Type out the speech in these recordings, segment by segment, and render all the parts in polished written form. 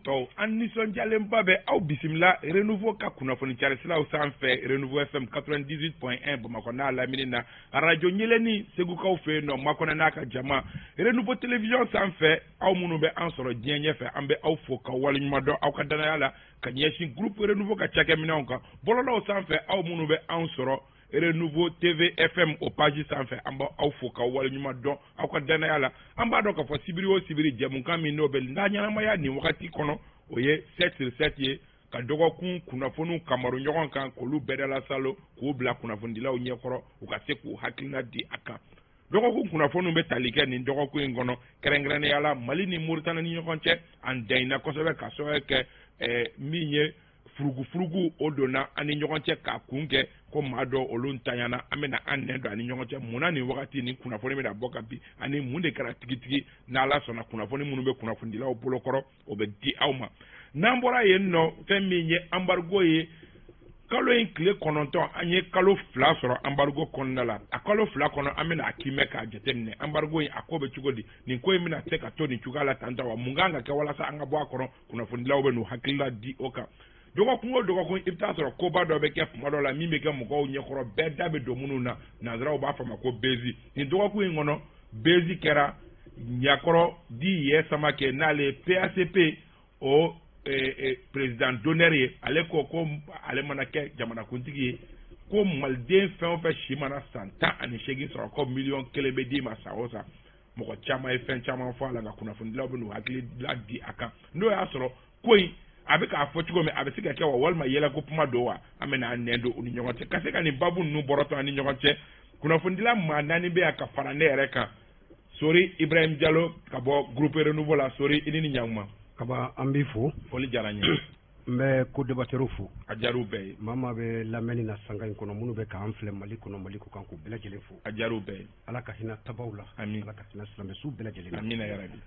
to an nisɔndiyalen ba bɛ aw bisimila renouveau ka kunnafoni carisilaw sanfɛ renouveau FM 98.1 Bamakɔ n'a lamini na radio ɲɛlɛni segukaw fɛ yen nɔ Makɔnɛ n'a ka jama renouveau télévision sanfɛ aw minnu bɛ an sɔrɔ diɲɛ ɲɛfɛ an bɛ aw fo ka waleɲuman dɔn aw ka danaya la ka ɲɛsin groupe renouveau ka cakɛminɛnw kan bɔlɔlɔw sanfɛ aw minnu bɛ an sɔrɔ renouveau TV FM o page sanfɛ an b'a aw fo ka waleɲuman dɔn aw ka danaya la an b'a dɔn k'a fɔ sibiri o sibiri jɛmukan min n'o bɛ n'a ɲɛnamaya nin wagati kɔnɔ o ye 7 sur 7 ye ka dɔgɔkun kunnafoniw kamaru ɲɔgɔn kan k'olu bɛɛ dalasalo k'u bila kunnafonidilaw ɲɛkɔrɔ u ka se k'u hakilina di a kan dɔgɔkun kunnafoniw bɛ tali kɛ nin dɔgɔkun in kɔnɔ kɛrɛnkɛrɛnnenya la Mali ni Mauritanie ni ɲɔgɔn cɛ an dayina kosɛbɛ ka sababu kɛ min ye furugufurugu o donna an ni ɲɔgɔn cɛ k'a kun kɛ ko maa dɔ olu ntanyana an bɛna an nɛn don an ni ɲɔgɔn cɛ munna nin wagati ni kunnafoni bɛna bɔ ka bin ani mun de kɛra tigitigi n'Ala sɔnna kunnafoni minnu bɛ kunnafonidilaw bolokɔrɔ o bɛ di aw ma n'an bɔra yen nɔ fɛn min ye embargo ye kalo in tile 9 an ye kalo 2 sɔrɔ embargo kɔnɔna la a kalo 2 kɔnɔ an bɛna a kimɛ k'a jateminɛ embargo in a ko bɛ cogo di nin ko in bɛna se ka to nin cogoya la tan wa mun kan ka kɛ walasa an ka bɔ a kɔnɔ kunnafonidilaw bɛ n'u hakilila di o kan dɔgɔkun o dɔgɔkun i bɛ taa sɔrɔ koba dɔ bɛ kɛ tuma dɔ la min bɛ kɛ mɔgɔw ɲɛkɔrɔ bɛɛ da bɛ don minnu na nanzaraw b'a fɔ ma ko bezi nin dɔgɔkun in kɔnɔ bezi kɛra ɲakɔrɔ di yɛ sama kɛ n'ale PACP o président d'honneur ye ale ko ale mana kɛ jamanakuntigi ye ko maliden fɛn o fɛn si mana san 18 sɔrɔ ko miliyɔn 1 bɛ d'i ma san o san mɔgɔ caman ye fɛn caman fɔ a la nka kunnafonidilaw bɛ n'u hakili di a kan n'o y'a sɔrɔ ko in a bɛ k'a fɔ cogo min a bɛ se ka kɛ wa walima yɛlɛko kuma don wa an bɛna an nɛn don u ni ɲɔgɔn cɛ ka se ka nin babu ninnu bɔrɔtɔ an ni ɲɔgɔn cɛ kunnafonidila maa 4 bɛ yan ka fara ne yɛrɛ kan Sori Ibrahim Diallo ka bɔ groupe renouveau la Sori i ni ɲankuma kaba an b'i fo foli diyara n ye n bɛ co-débatteur fo a diyar'u bɛɛ ye maa bɛ lamɛnni na sanga in kɔnɔ minnu bɛ k'an filɛ Mali kɔnɔ Mali kɔ kan k'u bɛɛ lajɛlen fo a diyar'u bɛɛ ye Ala ka hinɛ tabaw la amin Ala ka hinɛ silamɛsu bɛɛ lajɛlen amina yarabi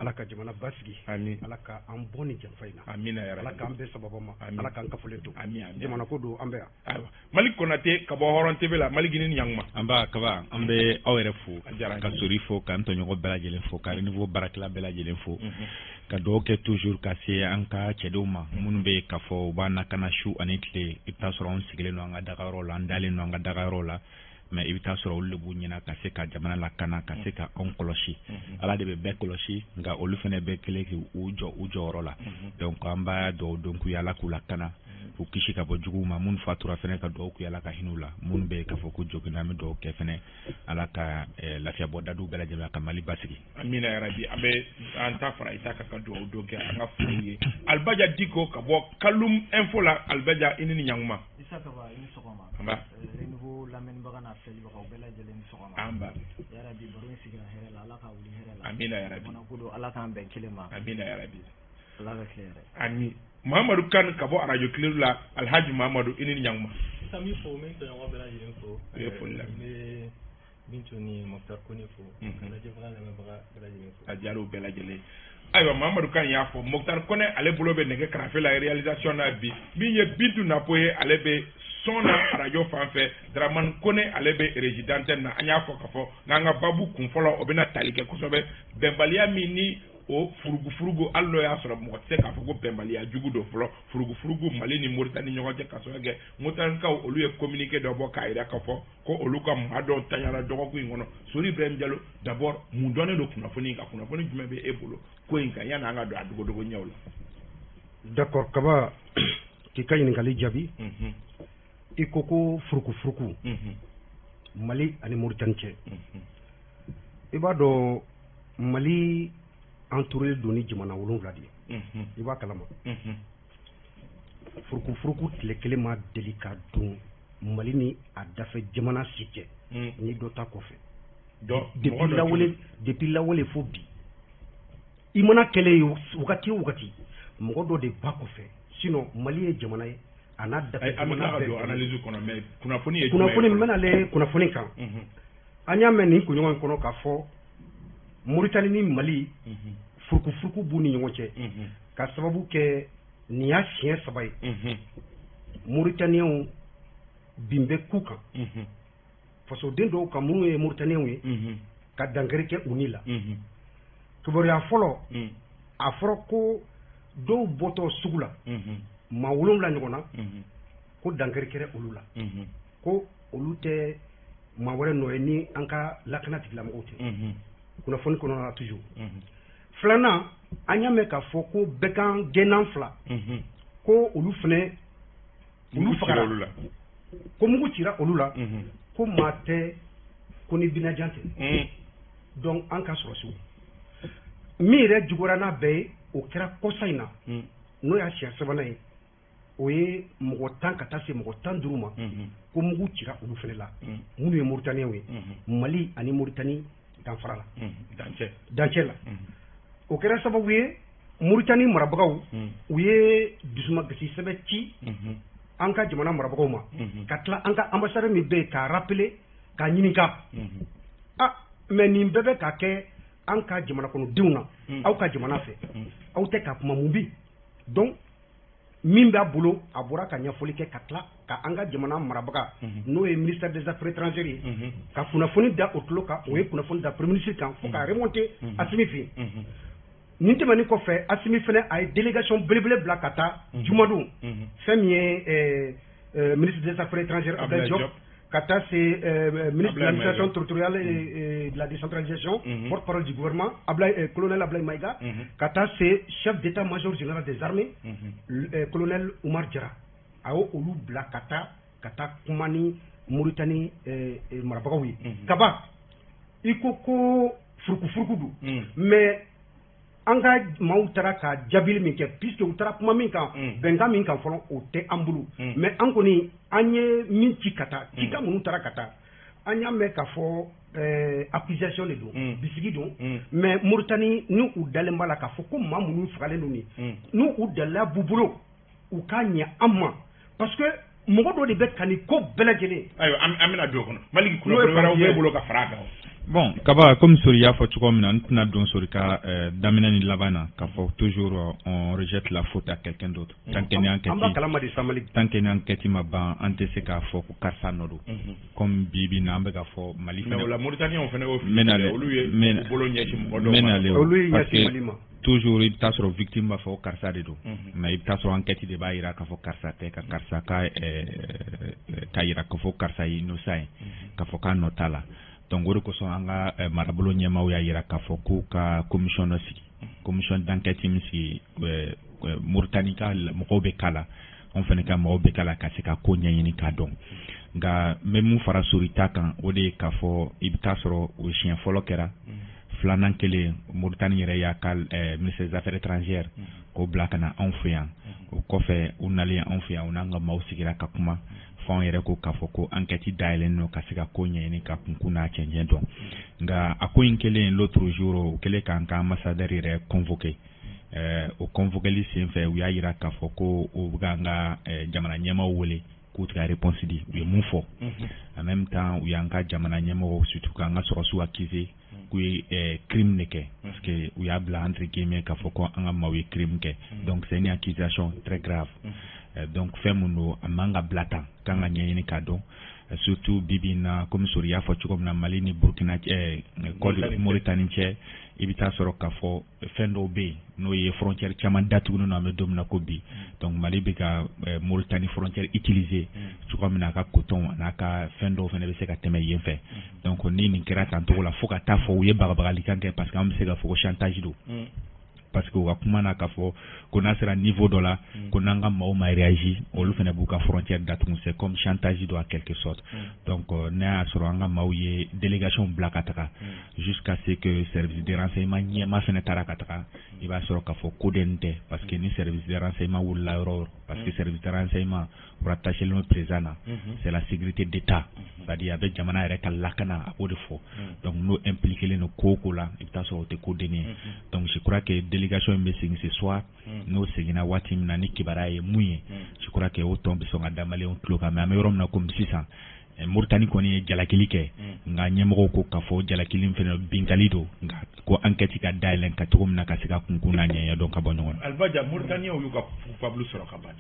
Ala ka jamana basigi amin Ala ka an bɔ ni janfa in na amina yarabi Ala k'an bɛɛ sababa ma Ala k'an kafolen to amin jamana ko don an bɛ yan ayiwa Mali Konate ka bɔ Hɔrɔn TV la Mali Gini ni ɲankuma an b'a kaba an bɛ aw yɛrɛ fo a diyara ka Sori fo k'an tɔɲɔgɔn bɛɛ lajɛlen fo ka renouveau baarakɛla bɛɛ lajɛlen fo ka dugawu kɛ toujours ka se an ka cɛdenw ma minnu bɛ k'a fɔ u b'a nakana su ani tile i bɛ taa sɔrɔ an sigilen don an ka dagayɔrɔ la an dalen don an ka dagayɔrɔ la mais i bɛ taa sɔrɔ olu de b'u ɲɛna ka se ka jamana lakana ka se ka anw kɔlɔsi Ala de bɛ bɛɛ kɔlɔsi nka olu fana bɛɛ kelen k'u jɔ u jɔyɔrɔ la donc an b'a dugawu dɔn k'u ye Ala k'u lakana k'u kisi ka bɔ juguw ma minnu fatura fana ka dugawu k'u ye Ala ka hinɛ u la minnu bɛ k'a fɔ ko joginna an bɛ dugawu kɛ fana Ala ka lafiya bɔ dadu bɛɛ lajɛlen ka Mali basigi amina yarabi an bɛ an ta fara Isaka ka dugawu dɔn kɛ an ka foli ye Albaja Diko ka bɔ Kalum Info la Albaja i ni ɲankuma Isaka ba i ni sɔgɔma an b'a renouveau lamɛnnibaga n'a filɛbagaw bɛɛ lajɛlen ni sɔgɔma an b'a yarabi baro in sigira hɛrɛ la Ala ka wuli hɛrɛ la amina yarabi fana ko don Ala k'an bɛn kelen ma amina yarabi Ala ka tile yɛrɛ ami Mahamadou Kane ka bɔ radio Kileru la Alhaji Mahamadou i ni ɲankuma Sami fo min tɔɲɔgɔn bɛɛ lajɛlen fo i ye foli la n bɛ Bintu ni Mokhtar Kone fo ka lajɛbaga lamɛnbaga bɛɛ lajɛlen fo a diyar'u bɛɛ lajɛlen ayiwa Mahamadou Kane y'a fɔ Mokhtar Kone ale bolo bɛ nɛgɛ karafe la réalisation na bi min ye Bintu Napo ye ale bɛ son na radio fan fɛ Dramane Kone ale bɛ régie d'antenne na an y'a fɔ k'a fɔ n'an ka babu kun fɔlɔ o bɛna tali kɛ kosɛbɛ bɛnbaliya min ni o furugufurugu hali n'o y'a sɔrɔ mɔgɔ tɛ se k'a fɔ ko bɛnbaliya jugu don fɔlɔ furugufurugu Mali ni Mauritanie ni ɲɔgɔn cɛ ka sababu kɛ Mauritanienkaw olu ye communiqué dɔ bɔ k'a jira k'a fɔ ko olu ka maa dɔw tanyara dɔgɔkun in kɔnɔ Sori Ibrahim Diallo d'abord mun dɔnnen don kunnafoni in kan kunnafoni jumɛn bɛ e bolo ko in kan yanni an ka don a dogodogo ɲɛw la d'accord kaba k'i ka ɲininkali jaabi i ko furugufurugu Mali ani Mauritanie cɛ i b'a dɔn Mali entouré don ni jamana 7 de ye i b'a kalama furugufurugu tile kelen ma deli ka don Mali ni a dafɛ jamana si cɛ ni dɔ ta kɔfɛ depuis lawale fo bi i mana kɛlɛ ye wagati o wagati mɔgɔ dɔ de ba kɔfɛ sinon Mali ye jamana ye a n'a dafɛ jamana bɛɛ analyse kɔnɔ mais kunnafoni ye kunnafoni min bɛnale kunnafoni kan an y'a mɛn nin kunɲɔgɔn kɔnɔ k'a fɔ Mauritanie ni Mali furugufurugu b'u ni ɲɔgɔn cɛ ka sababu kɛ nin y'a siɲɛ 3 ye Mauritaniens bin bɛ ku kan fasoden dɔw ka minnu ye Mauritaniens ye ka dankari kɛ u ni la kibaruya fɔlɔ a fɔra ko dɔw bɔtɔ sugu la maa 7 ɲɔgɔn na ko dankari kɛra olu la ko olu tɛ maa wɛrɛ nɔ ye ni an ka lakana tigilamɔgɔw tɛ kunnafoni kɔnɔna na toujours filanan an y'a mɛn k'a fɔ ko bɛkan gɛnnan 2 ko olu fɛnɛ olu fagara ko mugu cira olu la ko maa tɛ ko ni binajan tɛ donc an ka sɔrɔ sugu min yɛrɛ juguyara n'a bɛɛ ye o kɛra kɔsa in na n'o y'a siɲɛ 3nan ye o ye mɔgɔ 10 ka taa se mɔgɔ 15 ma ko mugu cira olu fɛnɛ la minnu ye Mauritaniens ye Mali ani Mauritanie danfara la dancɛ la o kɛra sababu ye Mauritanie marabagaw u ye dusumagasi sɛbɛn ci an ka jamana marabagaw ma ka tila an ka ambassadeur min bɛ yen k'a rappeler k'a ɲininka mais nin bɛɛ bɛ ka kɛ an ka jamana kɔnɔdenw na aw ka jamana fɛ aw tɛ ka kuma mun bi donc min b'a bolo a bɔra ka ɲɛfɔli kɛ ka tila ka an ka jamana marabaga n'o ye ministère des affaires étrangères ye ka kunnafoni da o tulo kan o ye kunnafoni da premier ministre kan fo ka remonter Assimi fɛ yen nin tɛmɛnen kɔfɛ Assimi fɛnɛ a ye délégation belebele bila ka taa jumadon fɛn min ye ministre des affaires étrangères Abdoulaye Diop ka taa se ministre de l'administration territoriale et de la décentralisation porte-parole du gouvernement colonel Abdoulaye Maïga ka taa se chef d'état-major général des armées colonel Oumar Diarra a y'o olu bila ka taa kuma ni Mauritanie marabagaw ye kaba i ko furuku do mais an ka maaw taara ka jaabili min kɛ puisque u taara kuma min kan bɛnkan min kan fɔlɔ o tɛ an bolo mais an kɔni an ye min ci ka taa cikan minnu taara ka taa an y'a mɛn k'a fɔ accusation de don bisigi don mais Mauritanie ni u dalen b'a la k'a fɔ ko maa minnu fagalen don nin n'u u dalila b'u bolo u k'a ɲɛ an ma parce que mɔgɔ dɔ de bɛ ka nin ko bɛɛ lajɛlen ayiwa an bɛna don o kɔnɔ Maliki kunnafoni wɛrɛw b'e bolo ka fara a kan bon Kaba comme Sori y'a fɔ cogo min na n tɛna don Sori ka daminɛ ni laban na k'a fɔ toujours on rejette la faute à quelqu'un d'autre tant que ni enquête ma ban an tɛ se k'a fɔ ko karisa nɔ don comme bi bi na an bɛ k'a fɔ Mali fɛnɛ o la Mauritaniens fɛnɛ y'o fili olu ye bolo ɲɛsin mɔgɔ dɔw ma olu ye ɲɛsin Mali ma toujours i bɛ taa sɔrɔ victime b'a fɔ ko karisa de don mais i bɛ taa sɔrɔ enquête de b'a yira k'a fɔ karisa tɛ ka karisa ka yira k'a fɔ karisa ye innocent ye k'a fɔ k'a nɔ t'a la donc o de kosɔn an ka marabolo ɲɛmaaw y'a yira k'a fɔ k'u ka commission dɔ sigi commission d'enquête min sigi Mauritanie ka mɔgɔw bɛ k'a la anw fana ka mɔgɔw bɛ k'a la ka se ka ko ɲɛɲini k'a dɔn nka n bɛ mun fara Sori ta kan o de ye k'a fɔ i bɛ taa sɔrɔ o siɲɛ fɔlɔ kɛra filanan kelen Mauritanie yɛrɛ y'a ka ministre des affaires étrangères k'o bila ka na anw fɛ yan o kɔfɛ u nalen anw fɛ yan u n'an ka maaw sigira ka kuma fɔn yɛrɛ ko k'a fɔ ko enquête dayɛlɛn no ka se ka ko ɲɛɲini ka kunkun n'a cɛncɛn dɔn nka a ko in kelen l'autre jour o kelen k'an ka ambassadeur yɛrɛ convoqué o convoqueli sen fɛ u y'a yira k'a fɔ ko u bɛ k'an ka jamana ɲɛmaaw wele k'u tigɛ réponse di u ye mun fɔ en même temps u y'an ka jamana ɲɛmɔgɔw surtout k'an ka sɔrɔsiw accusé k'u ye crime de kɛ parce que u y'a bila entre guillemets k'a fɔ ko an ka maaw ye crime kɛ donc c'est une accusation très grave donc fɛn mun don a man ka bila tan kan ka ɲɛɲini k'a dɔn surtout bibi na comme Sori y'a fɔ cogo min na Mali ni Burkina Mauritanie cɛ i bɛ taa sɔrɔ k'a fɔ fɛn dɔw bɛ yen n'o ye frontière caman datugulen don an bɛ don min na ko bi donc Mali bɛ ka Mauritanie frontière utiliser cogo min na a ka coton n'a ka fɛn dɔw fana bɛ se ka tɛmɛ yen fɛ donc ni nin kɛra tan cogo la fo ka taa fɔ u ye bagabagalikan kɛ parce que an bɛ se ka fɔ ko chantage don parce que u ka kuma na k'a fɔ ko n'a sera niveau dɔ la ko n'an ka maaw ma réagi olu fana b'u ka frontière datugu c'est comme chantage don en quelque sorte donc n'a y'a sɔrɔ an ka maaw ye délégation bila ka taga jusqu'à ce que service de renseignement ɲɛma fana taara ka taga i b'a sɔrɔ k'a fɔ ko den tɛ parce que ni service de renseignement wulila yɔrɔ o yɔrɔ parce que service de renseignement rattaché le président na c'est la sécurité d'État c'est-à-dire a bɛ jamana yɛrɛ ka lakana a b'o de fɔ donc n'o impliqué len don ko o ko la i bɛ taa sɔrɔ o tɛ ko dennin ye donc je crois que délégation in bɛ segin ce soir n'o seginna waati min na ni kibaruya ye mun ye je crois que o tɔn bɛ sɔn ka da maliyɛnw tulo kan mais an bɛ yɔrɔ min na komi sisan Mauritanie kɔni ye jalakili kɛ nka ɲɛmɔgɔw ko k'a fɔ jalakili fana binkali don nka ko enquête ka dayɛlɛn ka cogo min na ka se ka kunkun n'a ɲɛɲɛ dɔn ka bɔ ɲɔgɔn na. Albaja Mauritaniens y'u ka coupable sɔrɔ ka ban.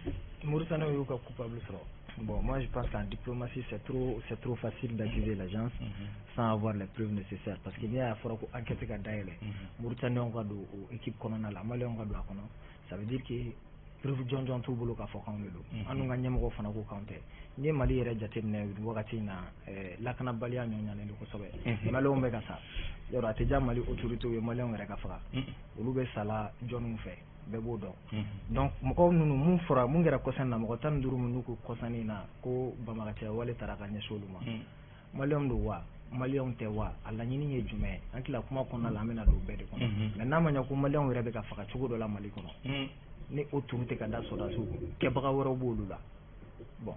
Mauritaniens y'u ka coupable sɔrɔ. Bon, moi je pense qu'en diplomatie c'est trop facile d'accuser l'agence sans avoir les preuves nécessaires parce que n'i y'a fɔra ko enquête ka dayɛlɛ Mauritaniens ka don o équipe kɔnɔna la Maliens ka don a kɔnɔ ça veut dire que preuve jɔnjɔn t'u bolo k'a fɔ k'anw de don an n'u ka ɲɛmɔgɔw fana ko k'anw tɛ n'i ye Mali yɛrɛ jateminɛ wagati in na lakanabaliya ɲɔɲalen don kosɛbɛ maliyɛnw bɛ ka sa yɔrɔ a tɛ diya Mali autorités ye maliyɛnw yɛrɛ ka faga olu bɛ sala jɔnniw fɛ bɛɛ b'o dɔn donc mɔgɔw ninnu mun fɔra mun kɛra kɔsan na mɔgɔ 15 minnu ko kɔsannin na ko banbagacɛ wale taara ka ɲɛsin olu ma maliyɛnw don wa maliyɛnw tɛ wa a laɲini ye jumɛn ye an tila kuma kɔnɔna la an bɛna don bɛɛ de kɔnɔ mais n'a ma ɲɛ ko maliyɛnw yɛrɛ bɛ ka faga cogo dɔ la Mali kɔnɔ ni o turu tɛ ka da sɔrɔdasiw kɛbaga wɛrɛw b'olu la bon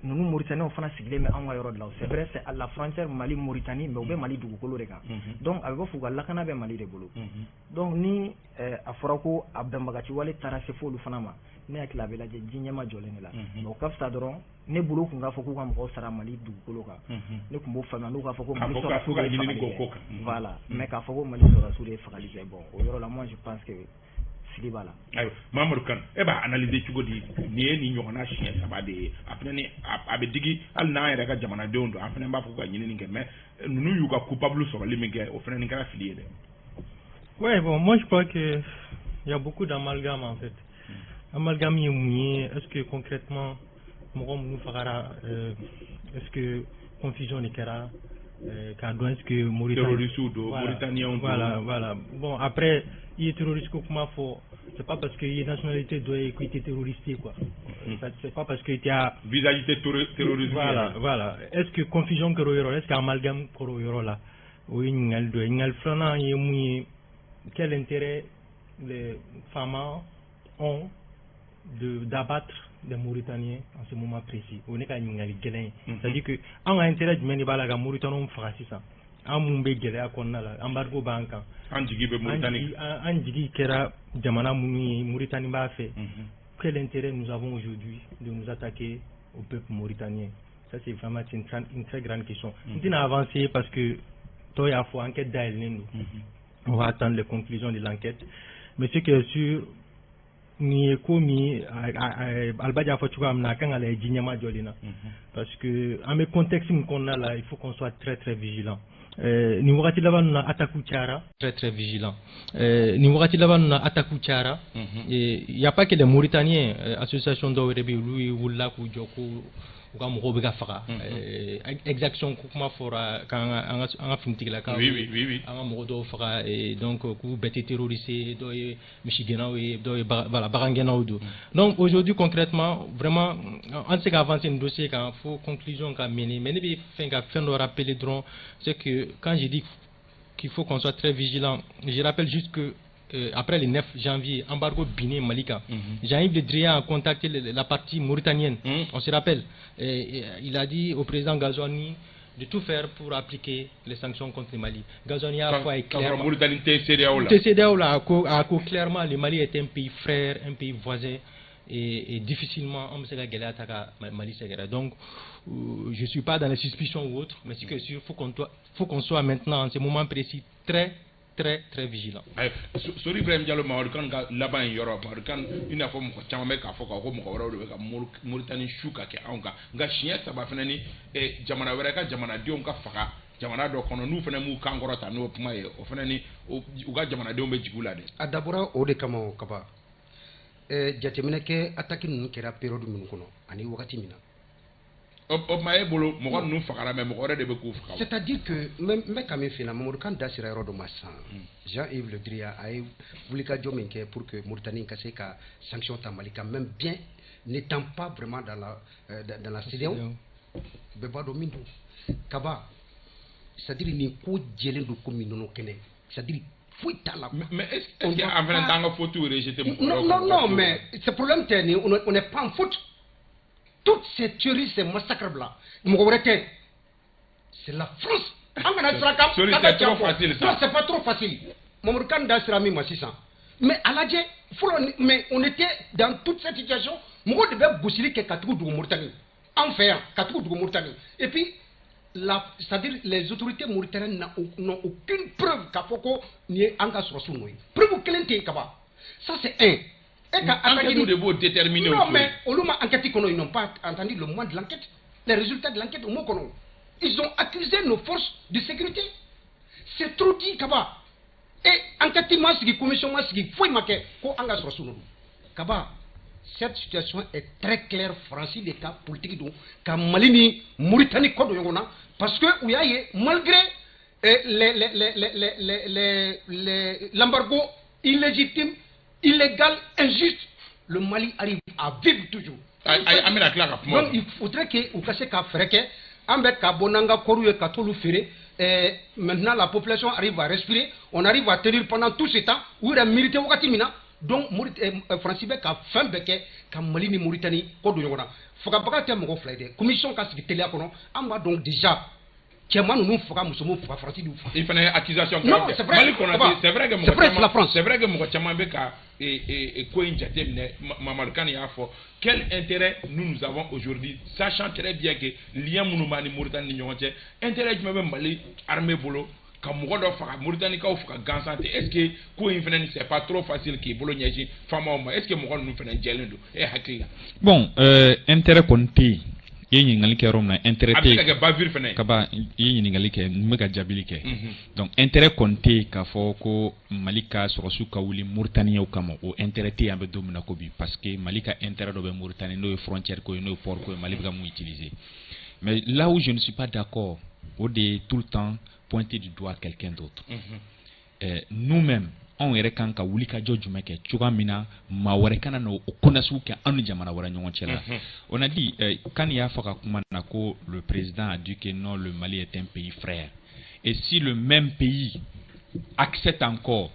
ninnu Mauritaniens fana sigilen bɛ anw ka yɔrɔ de la c'est vrai c'est à la frontière Mali Mauritanie mais u bɛ Mali dugukolo de kan donc a bɛ fɔ u ka lakana bɛ Mali de bolo donc ni a fɔra ko a bɛnbagaci wale taara se f'olu fana ma ne hakili a bɛ lajɛ ji ɲɛma jɔlen de la mais o ka fisa dɔrɔn ne bolo tun k'a fɔ k'u ka mɔgɔw sara Mali dugukolo kan ne tun b'o faamuya n'u k'a fɔ ko Mali sɔrɔdasiw de ye fagali kɛ voilà mais k'a fɔ ko Mali sɔrɔdasiw de ye fagali kɛ bon o yɔrɔ la moi je pense que fili b'a la ayiwa Mamadou Kane e b'a analyser cogo di nin ye nin ɲɔgɔnna siɲɛ 3 de ye a fana ni a bɛ digi hali n'an yɛrɛ ka jamanadenw don an fana b'a fɔ ka ɲinini kɛ mais ninnu y'u ka coupable sɔrɔli min kɛ o fana nin kɛra fili ye dɛ. Ouais, bon, moi je crois que il y a beaucoup d'amalgame en fait. Amalgame est mouillé. Est-ce que concrètement, est-ce que confusion n'est qu'à est-ce que Mauritanie, voilà. Bon, après, il est terroriste comment faut. C'est pas parce qu'il est nationalité doit écouter terroriste quoi. C'est pas parce qu'il y a visalité terroriste. Voilà. Est-ce que confusion que est-ce qu'amalgame que là. Oui, il y quel intérêt les femmes ont d'abattre des Mauritaniens en ce moment précis. On est quand même c'est-à-dire que on a intérêt de mener la Mauritanie français ça. En Mumbai Gela Konala, embargo banca. Anjigi Kera Jamana Mauritanie ba fait. Quel intérêt nous avons aujourd'hui de nous attaquer au peuple mauritanien? Ça c'est vraiment une très grande question. On a avancé parce que toi il faut enquête d'Aïlnendo. On va attendre les conclusions de l'enquête. Mais ce qui est sûr, ni komi albadia fotuka mnaka ala jinyama jolina parce que en mes contextes qu'on a là il faut qu'on soit très très vigilant ni wakati laba na ataku chara très vigilant ni wakati laba na ataku chara il y a pas que les Mauritaniens association d'Orebi lui wulla ku joku comme Robega Fara exaction comment fera quand un film là quand oui un modo fera et donc coup bête terrorisé do Michigan et do voilà Barangena ou donc aujourd'hui concrètement vraiment on sait qu'avancer un dossier quand faut conclusion qu'a mener mais ne fin qu'a fin de rappeler drone c'est que quand je dis qu'il faut qu'on soit très vigilant je rappelle juste que après le 9 janvier, embargo Biné Malika. Jean-Yves Le Drian a contacté la partie mauritanienne. On se rappelle. Il a dit au président Ghazouani de tout faire pour appliquer les sanctions contre le Mali. Ghazouani a fait clairement. Clairement, le Mali est un pays frère, un pays voisin. Et difficilement, on sait que Mali c'est donc, je ne suis pas dans les suspicions ou autres, mais c'est que sûr, faut qu'on soit maintenant, en ce moment précis, très vigilant. Sori Ibrahim Diallo ma kan ga laban yoro ma kan ina fo mo chama me ka fo ka ko mo ko woro ka Mauritanie shuka ke anka ga shiya saba fana ni jamana wera ka jamana diom ka faka jamana do kono nu fana mu kan gorota no puma ye o fana ni o ga jamana diom be jigula de adabura o de kama kaba jatemina ke attaque nu kera période mun kono ani wakati mina c'est-à-dire que même quand même finalement quand dasira yoro do massa Jean-Yves Le Drian a voulu ka jomenke pour que Mauritanie ka se ka sanction ta Mali quand même bien n'étant pas vraiment dans la CEDEAO beba do mindu kaba c'est-à-dire ni ko jelen do ko minono kene c'est-à-dire mais est-ce qu'il y a un dans la photo rejeté non mais ce problème on n'est pas en faute. Toutes ces tueries, ces massacres-là, c'est la France. C'est trop facile ça. Non, c'est pas trop facile. Mais à la mais on était dans toute cette situation. Et puis, c'est-à-dire les autorités mauritaniennes n'ont aucune preuve qu'à Foko n'y ait un gars sur son nom. Preuve qu'elle est capable. Ça c'est un. Non, mais au moment enquête, ils n'ont pas entendu le mois de l'enquête, les résultats de l'enquête. Ils ont accusé nos forces de sécurité. C'est trop dit, Kaba. Et enquête, commission, il faut que Kaba, cette situation est très claire, Francis, des cas politiques, donc, comme Malini, Mauritanie, parce que, malgré l'embargo illégitime, illégal, injuste, le Mali arrive à vivre toujours. Donc, il faudrait que vous cassiez qu'à faire maintenant la population arrive à respirer, on arrive à tenir pendant tout ce temps, où il a mérité donc Francis Beck a fait un Mali ni Mauritanie, commission donc déjà il fallait accusation. Non, c'est vrai. C'est vrai que la France. C'est vrai que quel intérêt nous avons aujourd'hui, sachant très bien que lien Mounoumani Mauritanie intérêt du même Mali armée bolo. Est-ce que c'est pas trop facile que est-ce que bon intérêt compté intérêt donc intérêt compté ko Malika sorosuka wuli Mauritanie o kama o intérêt te ambe domina ko bi parce que Malika intérêt do be Mauritanie no frontière ko no port ko Malika mu utiliser mais là où je ne suis pas d'accord au de tout le temps pointer du doigt quelqu'un d'autre. Nous-mêmes, on est quand ka wuli ka joju meke chuga mina mawere kana no okonasu ke anu jamana wara nyongo chela. On a dit quand il y a faka kumana ko le président a dit que non, le Mali est un pays frère. Et si le même pays accepte encore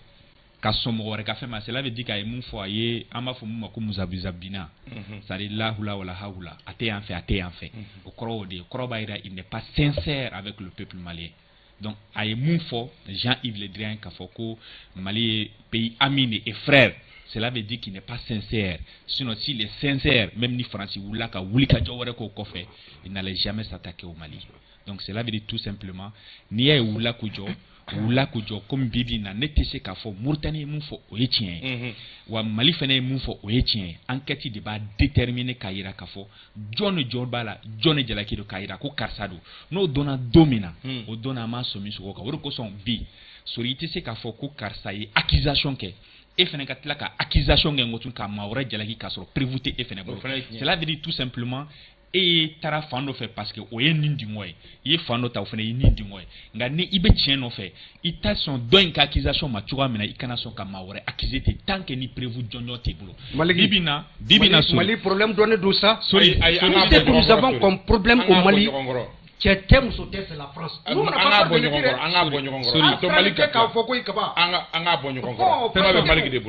ka somore ka fait cela veut dire ka mun foyer ama fo mun ko muzabizabina. Ça dit là hula wala haula ate en fait. Au Krobaira il n'est pas sincère avec le peuple malien. Donc, à Moufo, Jean-Yves Le Drian Kafoko, Mali, pays ami et frère, cela veut dire qu'il n'est pas sincère. Sinon, s'il est sincère, même ni Francis ou Laka, ou Lika Djawareko Kofe, il n'allait jamais s'attaquer au Mali. Donc, cela veut dire tout simplement, ni à Oula Koujo, comme Bibi n'a n'était qu'à faux, Mauritanie Moufo, ou Etien, ou Mali Fene Moufo, ou Etien, enquête de bas déterminé Kaira Kafo, John Jorbala, John Jalaki de Kaira, ko Karsado, no dona domina, ou dona ma somi sur Oka, son bi, sorite se Kafo, ko Karsaye, accusation ke. Et fene katlaka accusation ngotun ka maure jalaki ka so prévouté et fene. Cela veut dire tout simplement et tara fando fait parce que oye nindi moy ye fando ta fene nindi moy nga ne ibe tien no fait ita son don ka accusation ma tuwa mena ikana son ka maure accusé tant que ni prévu jonjo te bulo bibina Mali problème donné de ça nous avons comme problème au Mali qui est thème sur terre, c'est la France.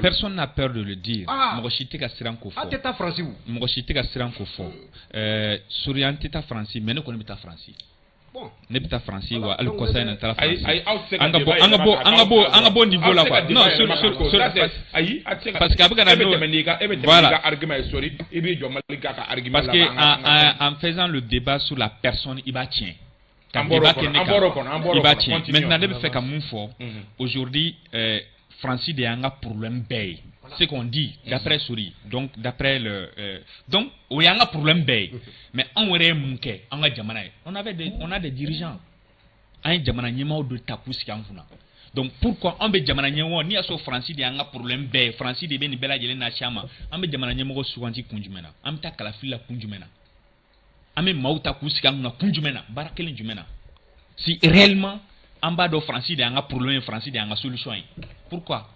Personne n'a peur de le dire. Ne bita France wa al conseil na tara France anga bo niveau là quoi non parce que abika na voilà parce que en faisant le débat sur la personne il va tient maintenant ne fait comme fort aujourd'hui Francis de anga problème bay ce qu'on dit d'après Souri donc d'après le donc il y a un problème bay mais on aurait munke on a des dirigeants un jamana nyema de takusi amfuna donc pourquoi on be jamana nyema ni aso Francis de anga problème bay Francis de beni bela jele na chama on be jamana nyema ko suwanti kunjumena am ta kala fila kunjumena ame mauta kusi amna kunjumena barakelen jumena si réellement en bas de Francis de anga problème Francis de anga solution pourquoi.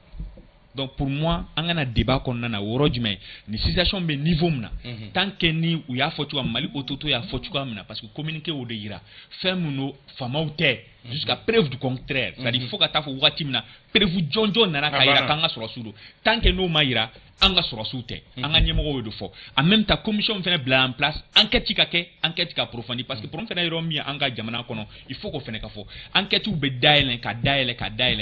Donc pour moi, on a un débat qu'on a aujourd'hui, mais situation be niveau mna. Tant que ni ou ya fotu Mali ototo ya fotu mna parce que communiquer au deira, faire muno fama outé jusqu'à preuve du contraire. Ça dit faut que ta fo wati mna preuve jonjo nana kaira kanga sur sudo. Tant que no maïra anga sur soute. Anga nyemo de fo. En même temps commission fait bla en place, enquête ka approfondie parce que pour faire romi anga jamana kono, il faut qu'on fait ka fo. Enquête ou be daile ka daile,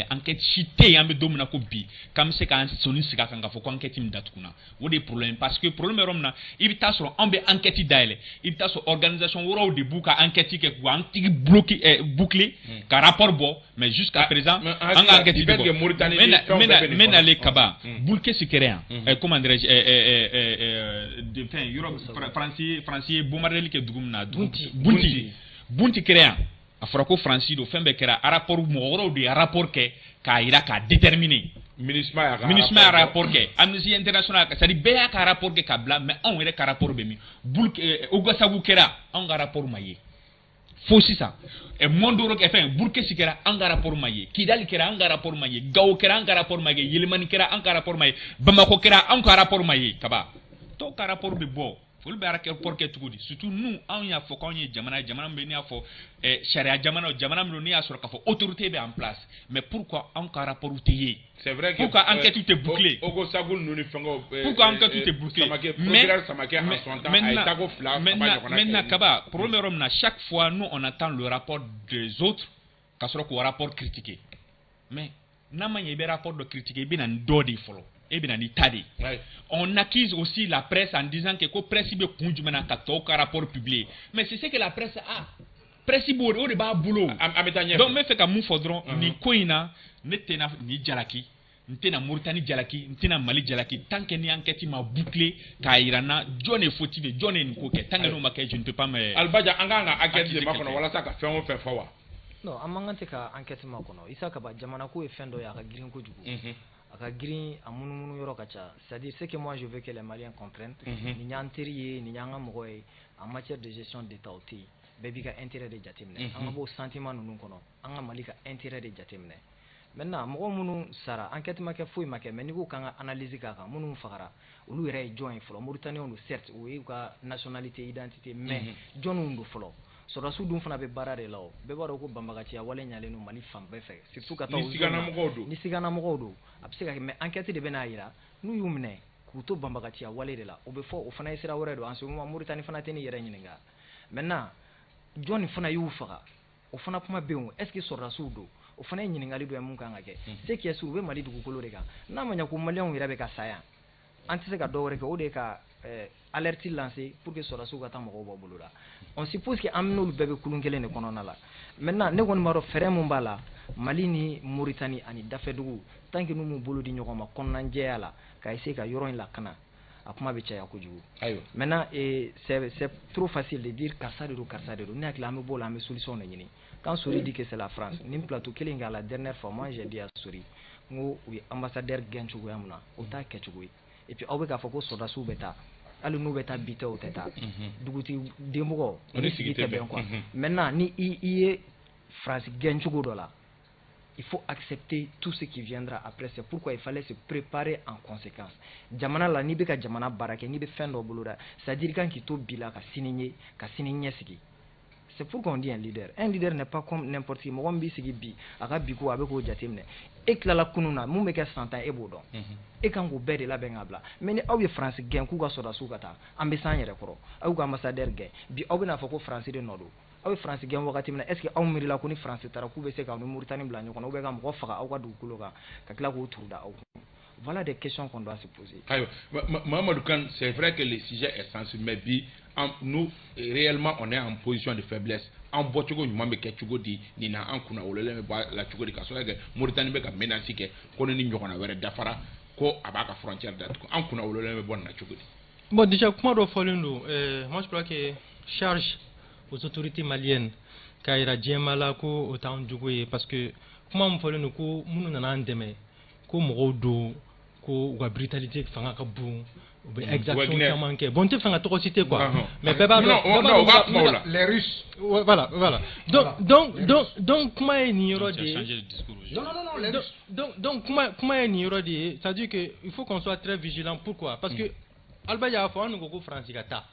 enquête chité ambe domina ko bi. Comme c'est quand soni sika kanga fo ko enquête mdatukuna. Wo des problèmes parce que problème romna, il ta sur ambe enquête daile, il ta sur organisation woro de buka enquête ke ko anti bloqué bouclé ka rapport bo mais jusqu'à présent anga enquête mais les kaba bulke sikérien comment dirais-je Europe français bombardeli ke dugumna bunti créant afrako français do fembe kera rapport mo woro de rapport ke ka ira ka déterminer MINUSMA rapport kɛ Amnesty International c'est-à-dire bɛɛ y'a ka rapport kɛ ka bila mais anw yɛrɛ ka rapport bɛ min Ouagassogou kɛra anw ka rapport ma ye fo sisan Mondoro fɛn Burkesi kɛra an ka rapport ma ye Kidali kɛra an ka rapport ma ye Gao kɛra an ka rapport ma ye Yelemani kɛra an ka rapport ma ye Bamako kɛra an ka rapport ma ye kaba tɔw ka rapport bɛ bɔ olu bɛ rapport kɛ cogo di surtout nous anw y'a fɔ k'anw ye jamana min y'a fɔ charia jamana min n'i y'a sɔrɔ k'a fɔ autorité bɛ en place mais pourquoi anw ka rapport tɛ ye c'est vrai que pourquoi enquête tɛ bouclée Ouagassogou ninnu ni fɛngɛw pourquoi enquête tɛ bouclée maintenant kaba problème yɔrɔ min na chaque fois nous on attend le rapport des autres k'a sɔrɔ k'o rapport critiquer mais n'a ma ɲɛ i bɛ rapport dɔ critiquer i bɛ na ni dɔ de fɔlɔ et bien on accuse aussi la presse en disant que la presse be kun jumɛn ka tɔw ka rapport publié mais c'est ce que la presse a presse bo o de b'a bolo donc me fɛ ka mun fɔ dɔrɔn ni ko in na ne tɛna ni jalaki n tɛna Mauritanie jalaki n tɛna Mali jalaki tant que ni enquête ma bouclé k'a yira na jɔn ye fautif jɔn ye nin ko kɛ tant que n'o ma kɛ je ne peux pas me Albaja an kan ka enquête de ma kɔnɔ walasa ka fɛn o fɛn fɔ wa non an man kan tɛ ka enquête ma kɔnɔ Isa Kaba jamana ko ye fɛn dɔ ye a ka girin kojugu a ka girin a munumunu yɔrɔ ka ca c'est-à-dire ce que moi je veux que les Maliens comprennent ni y'an teri ye ni y'an ka mɔgɔ ye en matière de gestion d'état o tɛ yen bɛɛ b'i ka intérêt de jateminɛ an ka b'o sentiment ninnu kɔnɔ an ka Mali ka intérêt de jateminɛ maintenant mɔgɔ minnu sara enquête ma kɛ foyi ma kɛ mais n'i ko k'an ka analyse k'a kan minnu fagara olu yɛrɛ ye jɔn ye fɔlɔ Mauritaniens don certes o ye u ka nationalité identité mais jɔnw don fɔlɔ sɔrɔdasiw dun fana bɛ baara de la o bɛɛ b'a dɔn ko banbaganciya wale ɲalen don Mali fan bɛɛ fɛ surtout ka taa ni siganamɔgɔw don a bɛ se ka kɛ mais enquête de bɛ n'a jira n'u y'u minɛ k'u to banbaganciya wale de la o bɛ fɔ o fana ye sira wɛrɛ don en ce moment Mauritanie fana tɛ ni yɛrɛ ɲininka maintenant jɔn fana y'u faga o fana kuma bɛ yen est ce que sɔrɔdasiw don o fana ye ɲininkali dɔ ye mun kan ka kɛ c'est qui est sûr u bɛ Mali dugukolo de kan n'a ma ɲɛ ko maliyɛnw yɛrɛ bɛ ka sa yan an tɛ se ka dɔ wɛrɛ kɛ o de ye ka alerte lancer pour que sɔrɔdasiw ka taa mɔgɔw bɔ bolo la on suppose que an n'olu bɛɛ bɛ kulun kelen de kɔnɔna la maintenant ne kɔni b'a dɔn fɛɛrɛ mun b'a la Mali ni Mauritanie ani dafɛdugu tant que n'u m'u bolo di ɲɔgɔn ma kɔnɔnajɛya la ka essayer ka yɔrɔ in lakana a kuma bɛ caya kojugu maintenant c'est trop facile de dire karisa de don ne hakili an bɛ bɔ o la an bɛ solution de ɲini quand Sori dit que c'est la France ni plateau kelen kɛ la dernière fois moi j'ai dit à Sori n ko u ye ambassadeur gɛn cogoya mun na o t'a kɛcogo ye et puis aw bɛ k'a fɔ ko sɔrɔdasiw bɛ taa hali n'u bɛ taa bi tɛ o tɛ taa dugutigi denmɔgɔ o ni sigi tɛ bɛn quoi maintenant ni i ye France gɛn cogo dɔ la il faut accepter tout ce qui viendra après c'est pourquoi il fallait se préparer en conséquence jamana la n'i bɛ ka jamana baara kɛ n'i bɛ fɛn dɔ bolo da c'est-à-dire kan k'i to bi la ka sini ye ka sini ɲɛsigi c'est pourquoi on dit un leader n'est pas comme n'importe qui mɔgɔ min b'i sigi bi a ka bi ko a bɛ k'o jateminɛ e tilala kunun na mun bɛ kɛ 100 ans e b'o dɔn e kan k'o bɛɛ de labɛn ka bila mais ni aw ye France gɛn k'u ka sɔrɔdasiw ka taa an bɛ s'an yɛrɛ kɔrɔ aw y'u ka ambassadeur gɛn bi aw bɛna fɔ ko France de nɔ don aw ye France gɛn wagati min na est-ce que aw miirila ko ni France taara k'u bɛ se k'aw ni Mauritanie bila ɲɔgɔn na ou bien ka mɔgɔ faga aw ka dugukolo kan ka tila k'o turu da aw kun voilà des questions qu'on doit se poser. Mamadou Kane, c'est vrai que le sujet est sensible mais bi nous réellement on est en position de faiblesse en bɔcogo ɲuman bɛ kɛ cogo di nin na an kunna wololen bɛ bɔ la cogo di ka sɔrɔ kɛ Mauritanie bɛ ka menace kɛ ko ni ɲɔgɔnna wɛrɛ dafara ko a b'a ka frontière datugu an kunna wololen bɛ bɔ nin na cogo di. Bon déjà kuma dɔ fɔlen don moi je crois que charge aux autorités maliennes k'a yira diɲɛma la ko o t'an jogo ye parce que kuma min fɔlen don ko minnu nana an dɛmɛ ko mɔgɔw don ko u ka brutalité fanga ka bon u bɛ exaction caman kɛ bon n tɛ fɛ ka tɔgɔ citer quoi mais bɛɛ b'a dɔn les Russes voilà donc kuma ye nin yɔrɔ de ye donc kuma ye nin yɔrɔ de ye c'est à dire que il faut qu'on soit très vigilant pourquoi parce que Alba y'a fɔ an ko France ka taa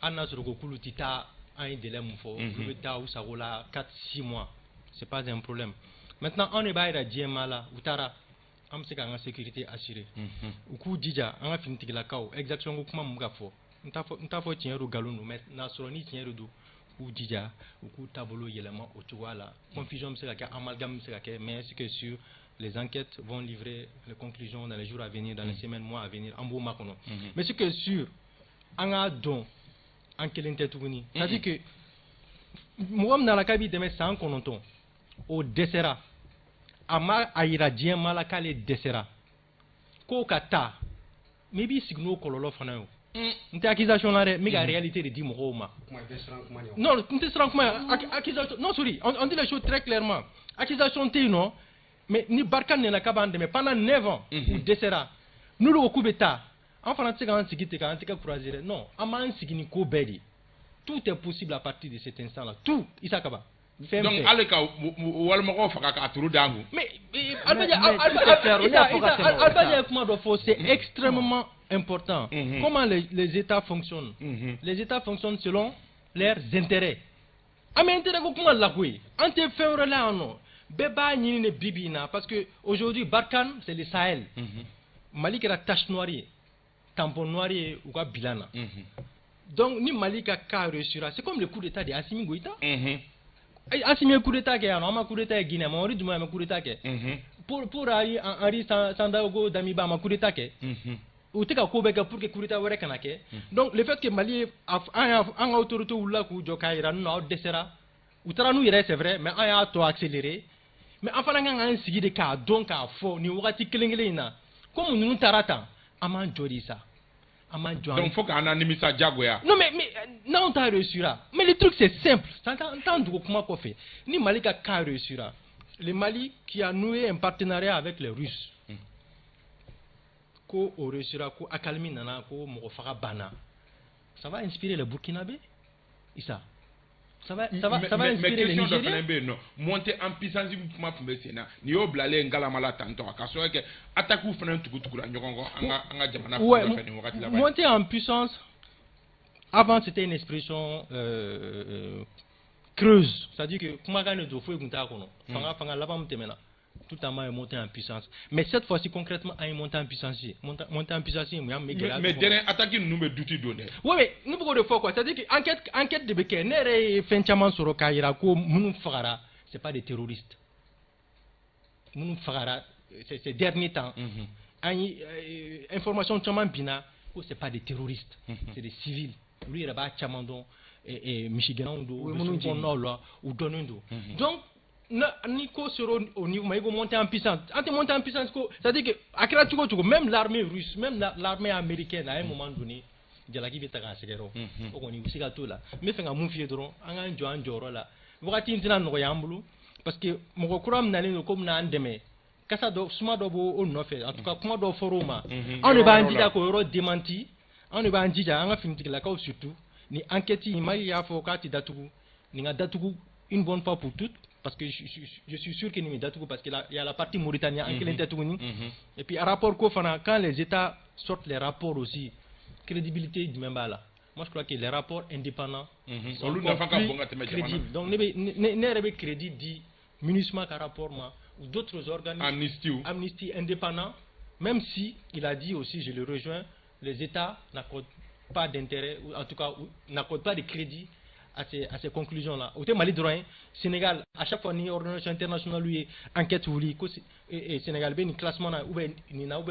an n'a sɔrɔ ko k'olu tɛ taa an ye délai mun fɔ olu bɛ taa u sago la 4-6 mois c'est pas un problème maintenant an de b'a yira diɲɛma la u taara an bɛ se k'an ka sécurité assurer u k'u jija an ka finitigilakaw exaction ko kuma mun ka fɔ n t'a fɔ tiɲɛ don nkalon don mais n'a sɔrɔ ni tiɲɛ don k'u jija u k'u taabolo yɛlɛma o cogoya la confusion bɛ se ka kɛ amalgame bɛ se ka kɛ mais c'est que sur les enquêtes vont livrer les conclusions dans les jours à venir dans les semaines mois à venir an b'o makɔnɔ mais c'est que sur an k'a dɔn an kelen tɛ tuguni c'est à dire que mɔgɔ min nana k'a b'i dɛmɛ san 9 o dɛsɛra a ma a yira diɲɛma la k'ale dɛsɛra k'o ka taa mais i b'i sigi n'o kɔlɔlɔ fana ye o n tɛ accusation la dɛ n bɛ ka réalité de di mɔgɔw ma non n tɛ siran kuma accusation non sorry on dit les choses très clairement accusation tɛ yen nɔ mais ni Barkhane nana kaba mais pendant 9 ans ou décéra nous le coup d'état en français quand on croiser non aman sigini ko bedi tout est possible à partir de cet instant là tout isakaba donc aleka wal mako faka ka turu dangu mais Albadia comment doit faut c'est extrêmement important comment les états fonctionnent les états fonctionnent selon leurs intérêts mais intérêt ko kuma la koy ante fewre la non beba ni ne bibina parce que aujourd'hui Barkhane c'est le Sahel Mali qui la tache noire tampon noir ou quoi bilana donc ni Mali qui a réussi c'est comme le coup d'état de Assimi Goïta Assimi coup d'état qui a un coup d'état Guinée mais on dit du moins un coup d'état pour Henri Sandaogo Damiba un coup d'état ou te ka ko be ka pour que coup d'état wéré kanake donc le fait que Mali a autorité ou là ku jokaira no desera ou tara nous c'est vrai mais on a to accéléré mais enfin nga un sigi de ka donc a fo ni wakati kelengelina comme nous tarata aman jodi ça aman jodi donc faut qu'on anonymise ça jagoya non mais non t'as réussi mais le truc c'est simple t'entends comment qu'on fait ni Mali ka réussi le Mali qui a noué un partenariat avec les Russes ko au réussira ko akalmi nana ko mo faka bana ça va inspirer les Burkinabé Issa ça va inspirer les Nigériens non monter en puissance kuma fumbe sena ni yo blale ngala mala tanto ka so que attaque ou fana tukura nyogongo anga jamana monter en puissance avant c'était une expression creuse c'est-à-dire que kuma gane do fo egunta kono fanga labam temena tout à est monté en puissance mais cette fois-ci concrètement a monté en puissance mais dernier attaque nous me douter donner oui mais nous beaucoup de fois quoi c'est-à-dire que enquête de Beke nere fenchaman soro kayira ko munu fagara c'est pas des terroristes munu fagara ces derniers temps information chaman bina ko c'est pas des terroristes c'est des civils lui il ba chamandon et Michigan ou donundo donc Nico sera au niveau mais il monter en puissance. Monter en puissance, c'est-à-dire que même l'armée russe, même l'armée américaine à un moment donné, Jalaki Betaka Segero, on y va tout là. Mais fait un moufie dron, un joan joro là. Vous avez dit un royambulu parce que mon courant n'a pas comme n'a demain. Cassado, Sumadobo ou non fait. En tout cas, comment do foruma. On ne va pas dire qu'on démenti. On ne va pas dire qu'on a fini la cause surtout. Ni enquête, il m'a y a focati d'Atougou. Ni a d'Atougou une bonne fois pour toutes. Parce que je suis sûr qu'il y a parce qu'il y a la partie mauritanienne et puis à rapport quand les États sortent les rapports aussi crédibilité du même là moi je crois que les rapports indépendants sont plus crédibles donc ne crédit dit MINUSMA par rapport ou d'autres organismes Amnesty indépendants même si il a dit aussi je le rejoins les États n'accordent pas d'intérêt ou en tout cas n'accordent pas de crédit à ces conclusions-là. Au Mali droit, Sénégal, à chaque fois, une organisation internationale lui enquête ou et Sénégal, ben classement ou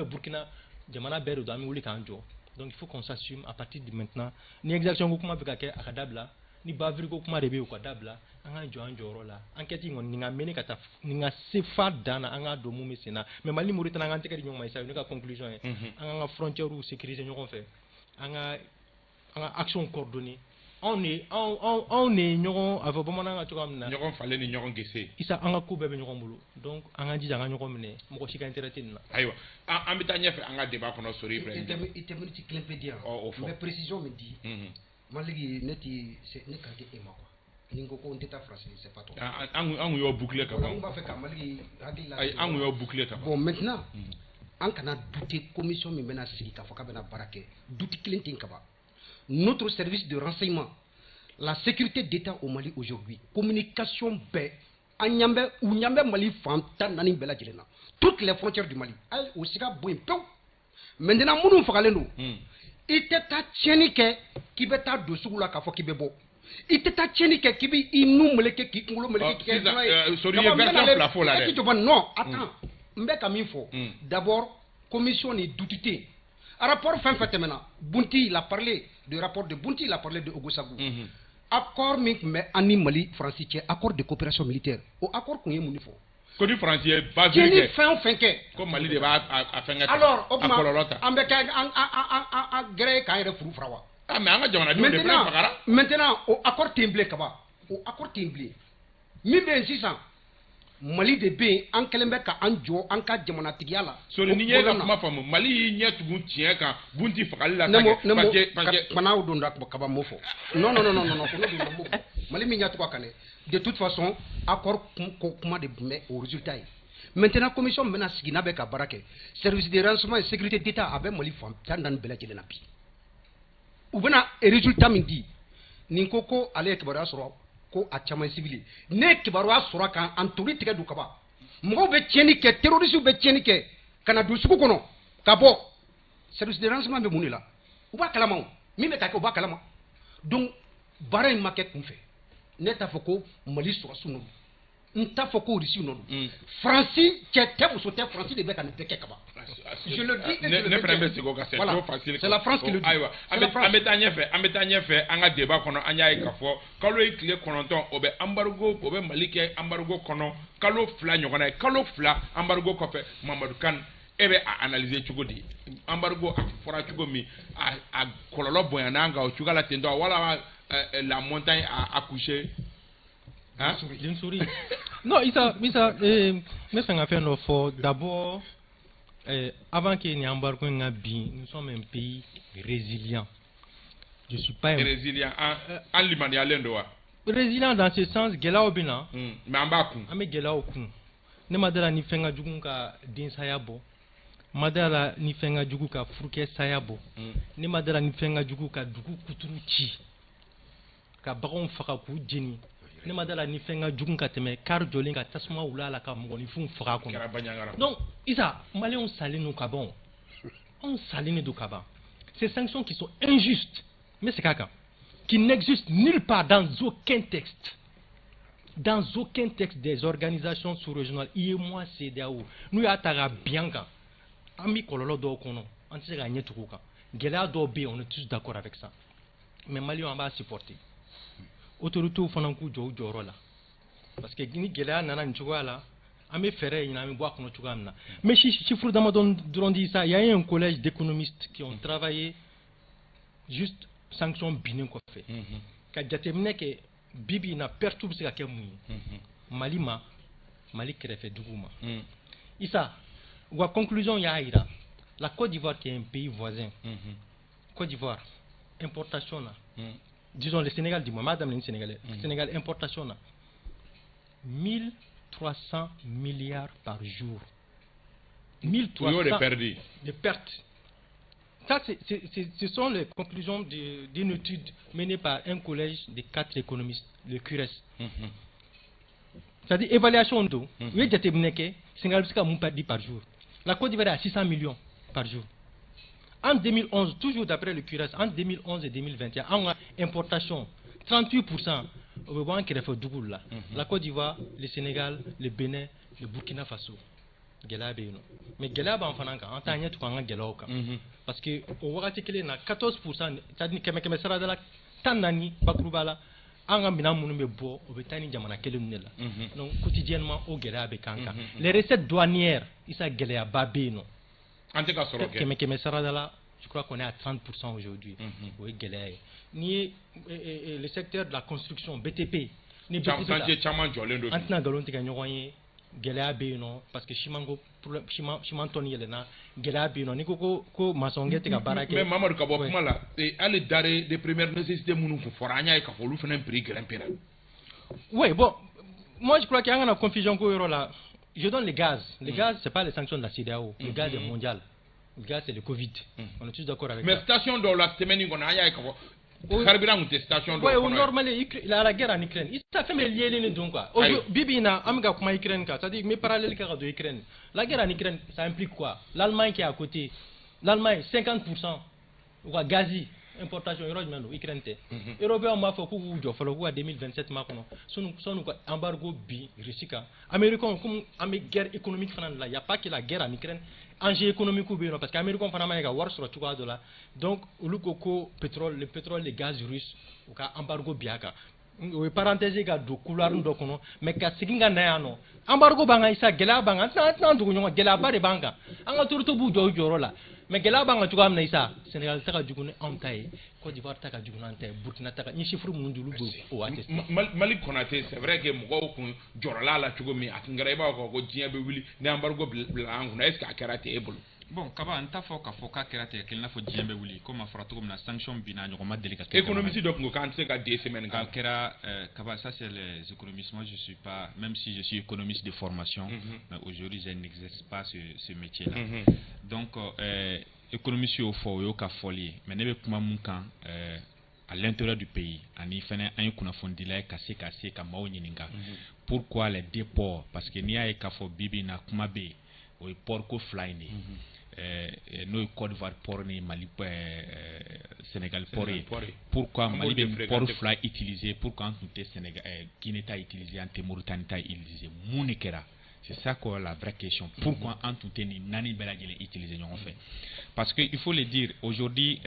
Burkina, Jamana Beru d'Ami ou Kanjo. Donc il faut qu'on s'assume à partir de maintenant. Ni exaction comment avec Akadabla, ni Bavrigo comment rebe ou Kadabla, Anjo là. Enquête ni nga mené kata ni nga sefa dana anga domu mesena. Mais Mali Mauritanie anga teka nyoma isa une conclusion. Anga frontière ou sécurité nous fait. Anga action coordonnée. On est ñogon avec bomana to kamna ñogon falé ni ñogon gessé isa anga ko bebe ñogon bulu donc anga ji anga ñogon mene mo ko sika intérêt na aywa ambita ñefe anga débat kono sori ibrahim il multi climpédia mais précision me dit maligi neti c'est ne kanté et ma quoi ningo ko ndeta français c'est pas toi angu yo boucler ka on va faire ka maligi ay angu yo boucler ka bon maintenant en kana douter commission mi mena sigi ka foka bena barake douter clinton kaba notre service de renseignement, la sécurité d'État au Mali aujourd'hui, communication paix, Anyambe ou Nyambe Mali Fanta Nani Bela Djelena, toutes les frontières du Mali, au Sika Bouimpeu. Maintenant, Mounou Fagaleno, il était à Tchénike qui va être dessous la Kafo qui bebo. Il était à Tchénike qui vit inou meleke qui koulo meleke qui est non, attends, Mbeka Mifo, d'abord, commission et d'outité. Un rapport fin fait maintenant. Bounti, il a parlé du rapport de Bounti, il a parlé de Ogosagou. Accord mais Mali français, accord de coopération militaire. Au accord qu'on y est mounifo. Côté français, pas vu. Fin comme Mali débat à faire. Alors, on a gré quand il est fou frawa. Ah mais maintenant, au accord timblé kaba, au accord timblé. 1600. Mali de be an kelen bɛ ka an jɔ an ka jamanatigiya la so ni ɲɛ ka kuma faamu Mali y'i ɲɛ tugun tiɲɛ kan bunti fagali la parce que fanaw don da kaba mo fɔ non ko ne dun mo fɔ Mali min ɲɛ tugun kan de toute façon accord ko kuma de bɛ au résultat ye maintenant commission bɛna sigi n'a bɛ ka baara kɛ service de renseignement et sécurité d'état a bɛ Mali fan tan bɛɛ lajɛlen na bi u bɛna résultat min di nin ko ale ye kibaruya sɔrɔ ko a caman civil ne kibaruya sɔrɔ kan an tori tigɛ du kaba mɔgɔw bɛ tiɲɛni kɛ terroristes bɛ tiɲɛni kɛ ka na don sugu kɔnɔ ka bɔ service de renseignement bɛ mun de la u b'a kalama min bɛ ka kɛ u b'a kalama donc baara in ma kɛ kunfɛ ne t'a fɔ ko Mali sɔrɔsiw nɔ n t'a fɔ ko Russie nɔ Faransi cɛ tɛ muso tɛ Faransi de bɛ ka nin bɛɛ kɛ kaba je le dis ne fana bɛ segin o kan c'est trop facile c'est la France qui le dit ayiwa an bɛ taa ɲɛfɛ an ka débat kɔnɔ an y'a ye k'a fɔ kalo ye tile 9 o bɛ embargo o bɛ Mali kɛ embargo kɔnɔ kalo 2 ɲɔgɔnna ye kalo 2 embargo kɔfɛ Mamadou Kane e bɛ a analyser cogo di embargo a fɔra cogo min a kɔlɔlɔ bonyana an kan o cogoya la ten tɔ wala la montagne a accouché. Hein? D'une souris. Non, Issa, mais ça a fait nos efforts. D'abord, avant qu'il y ait un embargo, nous sommes un pays résilient. Je suis pas résilient. En Liban, il y a l'Indoa. Résilient dans ce sens, Gela Obina. Mais en bas, Ame Gela Okun. Ne madala ni fenga jugunga din sayabo. Madala ni fenga juguka fruke sayabo. Ne madala ni fenga juguka dugu kuturu chi. Ka baron faka ku jeni. Ne madala ni fenga jugun ka teme kar jolin ka tasuma wulala ka mugoni fun faga kono. Donc Isa, Maliens salinu ka bon. On saline du kaba. Ces sanctions qui sont injustes, mais c'est caca, qui n'existent nulle part dans aucun texte. Dans aucun texte des organisations sous-régionales, IEMOA, CEDEAO, nous y a bien quand. Ami kololo do kono, on sait gagner tout quoi. Gela do B, on est tous d'accord avec ça. Mais Mali on va supporter. Autorité fananku jo joro la. Parce que ni Gela nana nchwa la, ame ferre ina ame bois kono chwa na. Mais chiffre d'amadon dit ça, il y a un collège d'économistes qui ont travaillé juste sanction binin ko fait. Ka jatemne ke bibi na perturbe se ka kemu. Mali krefe duguma. Issa, ou à conclusion yaïra, la Côte d'Ivoire qui est un pays voisin. Côte d'Ivoire, importation là. Disons le Sénégal, dis-moi, madame le Sénégalais. Sénégal, importation là. 1300 milliards par jour. 1300 de pertes. Ça, ce sont les conclusions d'une étude menée par un collège de 4 économistes, le CURES. C'est-à-dire, évaluation d'eau. Oui, j'ai terminé que Sénégal a perdu par jour. La Côte d'Ivoire est à 600 millions par jour. En 2011, toujours d'après le CURES, en 2011 et 2021, en importation, 38%. La Côte d'Ivoire, le Sénégal, le Bénin, le Burkina Faso. Mais Gelab en Fananga, en tant que parce que au Wakati qu'il y a 14%, c'est-à-dire que ça la Tanani, Bakrubala, Angambina Mounumebo, au Betani Jamana Kelunela. Donc quotidiennement au Gelab et Kanka. Les recettes douanières, ils sont Gelab Babino. En tout cas, je crois qu'on est à 30% aujourd'hui. Oui, Gelab. Ni le secteur de la construction, BTP. Ni BTP. Gɛlɛya bɛ yen nɔ parce que siman tɔni yɛlɛnna gɛlɛya bɛ yen nɔ ni ko masɔnkɛ tɛ ka baara kɛ. mais Mamadu ka bɔ kuma la hali denrées de première nécessité minnu kun fɔra an y'a ye k'a fɔ olu fana prix grimpera. Oui, bon, moi je crois qu'il y a une confusion ko yɔrɔ la. Je donne le gaz. Le gaz c'est pas les sanctions de la CEDEAO. Le gaz est mondial. Le gaz c'est le Covid. On est tous d'accord avec ça. Mais station dɔw la semaine kɔnɔ an y'a ye k'a fɔ carburant tɛ station dɔw kɔnɔ. Oui, normalement la guerre en Ukraine. Ça fait me lier les donc quoi. Bibi na amga kuma Ukraine ka, c'est-à-dire mes parallèles ka de Ukraine. La guerre en Ukraine, ça implique quoi? L'Allemagne qui est à côté. L'Allemagne 50% ou gazi importation Europe Ukraine té. Européen m'a fait ku jo falo ku 2027 ma kono. Sonu ko embargo bi Russie ka. Américain comme amé guerre économique fanan là, il y a pas que la guerre en Ukraine. Enjeu économique ou bien parce qu'Américain fana ma ga war sur tout de là. Donc le pétrole, le gaz russe ou ka embargo biaka. Oui, parenthèse ga do couloir ndo kono mais ka siginga na yano embargo banga isa gela banga tan du nyonga gela bare banga anga turto bu jo joro la mais gɛlɛya b'an kan cogoya min na isa Sénégal ta ka jugu ni anw ta ye Côte d'Ivoire ta ka jugu n'an ta ye Burkina ta ka ni chiffre mun d'olu b'o o waati Mali Konate c'est vrai que mɔgɔw kun jɔrɔla la cogo min a tun kɛra i b'a fɔ ko diɲɛ bɛ wuli ni embargo bila an kunna est ce que a kɛra ten e bolo bon kaba n t'a fɔ k'a fɔ k'a kɛra ten kelen n'a fɔ diɲɛ bɛ wuli comme a fɔra cogo min na sanction binna ɲɔgɔn ma deli ka kɛ économiste dɔ kun ko k'an tɛ se ka 2 semaines a kɛra kaba ça c'est les économistes moi je suis pas même si je suis économiste de formation mais aujourd'hui je n'exerce pas ce métier là donc économiste y'o fɔ o y'o ka fɔli ye mais ne bɛ kuma mun kan à l'intérieur du pays ani fɛnɛ an ye kunnafonidila ye ka se ka maaw ɲininka pourquoi les deux ports parce que n'i y'a ye k'a fɔ bibi in na kuma bɛ yen o ye port ko fila in de ye n'o ye Côte d'Ivoire port ni Mali Sénégal port ye pourquoi Mali bɛ port fila utiliser pourquoi an tun tɛ Sénégal Guinée ta utiliser an tɛ Mauritanie ta utiliser mun de kɛra c'est ça quoi la vraie question pourquoi an tun tɛ nin naani bɛɛ lajɛlen utiliser ɲɔgɔn fɛ parce que il faut le dire aujourd'hui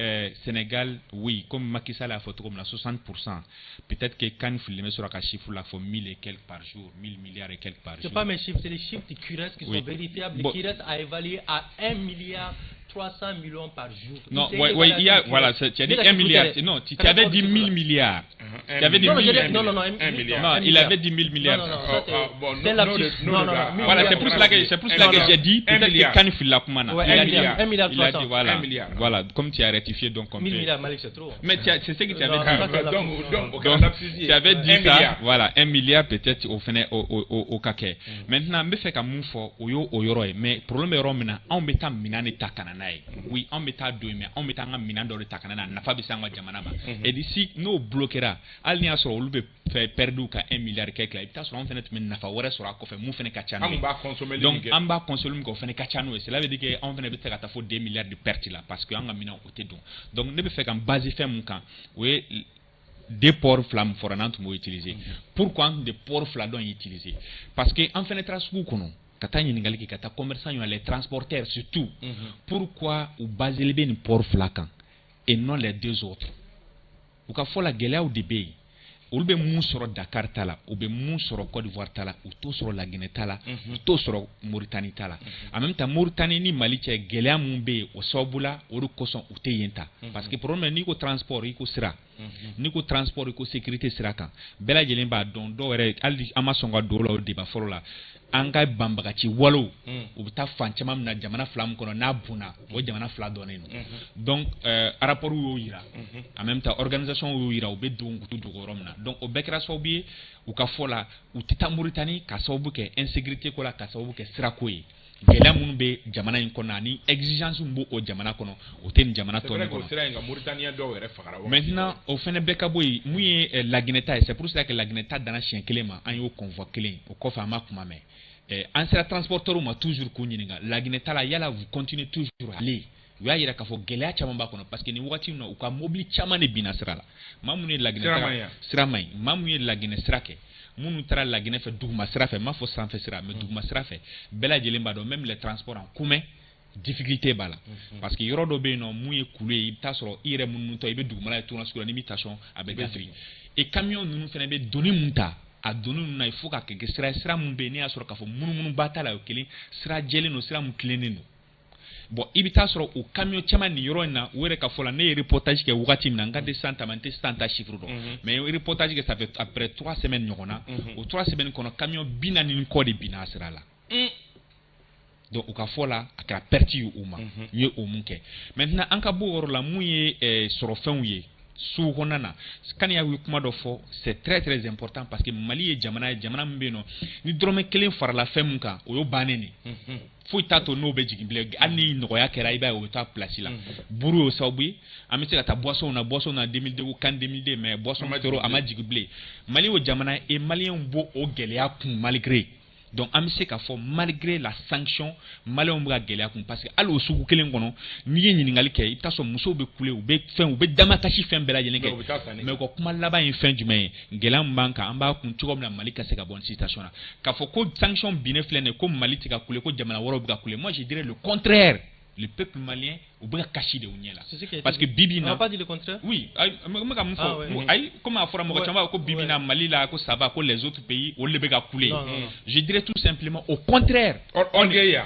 Sénégal oui comme Macky Sall a fait comme la 60% peut-être que quand il sur la chiffre là faut 1000 et quelques par jour 1000 milliards et quelques par jour c'est pas mes chiffres c'est les chiffres du CURES qui sont vérifiables le CURES a évalué à 1 milliard 300 millions par jour. Non, oui, il y a, voilà, tu as dit 1 milliard, non, tu avais dit 1000 milliards. Tu avais dit 1000 milliards. Non, il avait dit 1000 milliards. Non, c'est la voilà, c'est pour cela que j'ai dit, peut-être que quand il l'a commandé, il a dit 1 milliard 300. Voilà, comme tu as rectifié, donc on peut. 1000 milliards, Malik, c'est trop. Mais c'est ce que tu avais dit. Donc, tu avais dit ça, voilà, 1 milliard peut-être au caquet. Maintenant, je fais comme un mais problème est que on met un minane takana. Oui, on met à deux, mais on met un minant dans le takana, n'a pas besoin de Jamanaba. Et d'ici, nous bloquera, Alnia sur le fait perdre qu'à 1 milliard et quelques, et t'as sur un fenêtre, mais n'a pas sur la coffre, mou fait kachano. Donc, on va consommer qu'on fait kachano, et cela veut dire qu'on venait de faire à 2 milliards de pertes là, parce qu'on a mis en côté donc. Donc, ne peut faire qu'un base fait mon camp, oui, des ports flammes foranantes m'ont utilisé. Pourquoi des ports flammes utilisés? Parce que en fait, les transports kata ɲiningali kɛ kata commerçant les transporteurs surtout pourquoi ou basé le ni port flacan et non les deux autres ou ka fɔ la gɛlɛyaw de bɛ yen olu bɛ mun sɔrɔ Dakar ta la u bɛ mun sɔrɔ Côte d'Ivoire ta la u t'o sɔrɔ La Guinée ta la u t'o sɔrɔ Mauritanie ta la en même temps Mauritanie ni Mali cɛ gɛlɛya mun bɛ yen o sababu la o de kosɔn u tɛ yen ta parce que problème n'i ko transport i ko sira n'i ko transport i ko sécurité sira kan bɛɛ lajɛlen b'a dɔn dɔw yɛrɛ hali an ma sɔn ka don o la o débat fɔlɔ la an ka banbagaci walo u bɛ taa fan caman min na jamana fila min kɔnɔ n'a bunna o jamana fila dɔnnen don donc rapport y'o yira en même temps organisation y'o yira u bɛ don u t'u dogo yɔrɔ min na donc o bɛɛ kɛra sababu ye u ka fɔ la u tɛ taa Mauritanie ka sababu kɛ insécurité ko la ka sababu kɛ sirako ye gɛlɛya minnu bɛ jamana in kɔnɔ ani exigence min b'o jamana kɔnɔ o tɛ nin jamana tɔ ninnu kɔnɔ maintenant o fana bɛɛ ka bɔ yen mun ye La Guinée ta ye c'est pour ça que La Guinée ta danna siɲɛ kelen ma an y'o convoi kelen o kɔfɛ an ma kuma mɛn an sera transporteur ma toujours k'u ɲininka La Guinée ta la yala vous continuez toujours à aller u y'a yira k'a fɔ gɛlɛya caman b'a kɔnɔ parce que nin wagati in na u ka mobili caman de binna sira la maa minnu ye La Guinée sira man ɲi maa minnu ye La Guinée sira kɛ minnu taara La Guinée fɛ duguma sira fɛ n m'a fɔ sanfɛ sira mais duguma sira fɛ bɛɛ lajɛlen b'a dɔn même les transports en commun difficulté b'a la parce que yɔrɔ dɔ bɛ yen nɔ mun ye kulu ye i bɛ taa sɔrɔ i yɛrɛ minnu tɔ i bɛ dugumala ye tourna sugu la ni min station a bɛ gafiri et camion ninnu fana bɛ donni mun ta a donni ninnu na il faut ka kɛ sira mun bɛ yen ne y'a sɔrɔ k'a fɔ munumunu ba t'a la o kelen sira jɛlen don sira mun tilennen don bon i bɛ taa sɔrɔ o camion caman nin yɔrɔ in na o yɛrɛ ka fɔ la ne ye reportage kɛ wagati min na n ka tɛ san ta ma n tɛ san ta chiffre dɔn mais reportage kɛ ça fait après 3 semaines ɲɔgɔn na o 3 semaines kɔnɔ camion 40 ni kɔ de binna a sira la donc u ka fɔ la a kɛra perte ye u ma n ye o mun kɛ maintenant an ka bɔ o yɔrɔ la mun ye sɔrɔfɛnw ye sugu kɔnɔna na kani y'a kuma dɔ fɔ c'est très très important parce que Mali ye jamana ye jamana min bɛ yen nɔ ni dɔrɔmɛ kelen farala fɛn mun kan o y'o bannen de foyi t'a to n'o bɛ jigin bilen hali ni nɔgɔya kɛra i b'a ye o bɛ taa place la buru y'o sababu ye an bɛ se ka taa boisson na 2002 kan 2002 mais boisson toro a ma jigin bilen Mali y'o jamana ye maliyɛnw b'o o gɛlɛya kun malgré donc an bɛ se k'a fɔ malgré la sanction maliyɛnw bɛ ka gɛlɛya kun parce que hali o sugu kelen kɔnɔ n'i ye ɲininkali kɛ i bɛ taa sɔrɔ musow bɛ kule u bɛ damakasi fɛn bɛɛ lajɛlen kɛ mais u ka kuma laban ye fɛn jumɛn ye gɛlɛya min b'an kan an b'a kun cogo min na Mali ka se ka bɔ nin situation na k'a fɔ ko sanction binnen filɛ nin ye ko Mali tɛ ka kule ko jamana wɛrɛw bɛ ka kule moi je dirais le contraire le peuple malien au bras caché de Ounia là. Parce que Bibi n'a pas dit le contraire. Oui, comme à Fora Mokochamba, Bibi na Mali là, que ça va, que les autres pays, on les bega couler. Je dirais tout simplement au contraire. Orgueil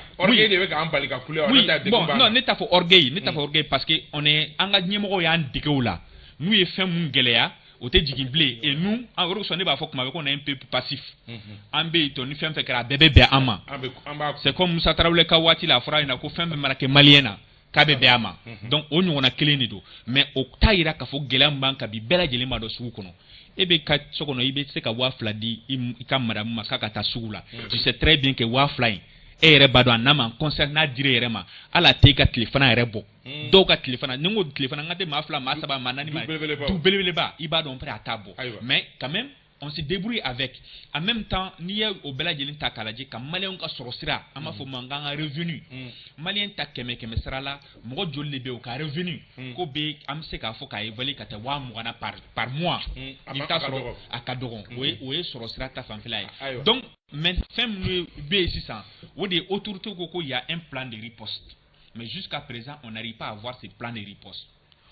de bega ambalika couler. Oui, bon, non, n'est pas orgueil, parce que on est engagé moko ya ndike là. Nous y fait mon gelea. Au blé et nous en Europe b'a faut qu'on est un peu passif ambe to ni femme fait que bébé ama c'est comme Moussa Traoré Kawati la fera ina ko femme marqué maliena ka bébé ama donc on a clé ni do mais au taira ka fo gelam banka bi bela jeli ma do su kono ebe ka sokono ibe se ka wa fladi i ka madame makaka ta sugula tu sais très bien que wa fly e yɛrɛ b'a dɔn a n'a ma concert n'a dir'e yɛrɛ ma ala tɛ i ka tilefana yɛrɛ bɔ dɔw ka tilefana ni n ko tilefana n ka tɛ maa fila maa saba maa naani maa du belebeleba i b'a dɔn pɛrɛ a t'a bɔ mais quand même on se débrouille avec en même temps n'i ye o bɛɛ lajɛlen ta k'a lajɛ ka maliyɛnw ka sɔrɔ sira an b'a fɔ ma n k'an ka revenu maliyɛn ta kɛmɛ kɛmɛ sara la mɔgɔ joli de bɛ yen o ka revenu ko bɛ an bɛ se k'a fɔ k'a évaluer ka taa 20,000 na par mois i bɛ taa sɔrɔ a ka dɔgɔn o ye sɔrɔ sira ta fanfɛla ye donc mais fɛn minnu bɛ yen sisan o de ye autorité ko ko y a un plan de riposte mais jusqu'à présent on n'arrive pas à avoir ce plan de riposte.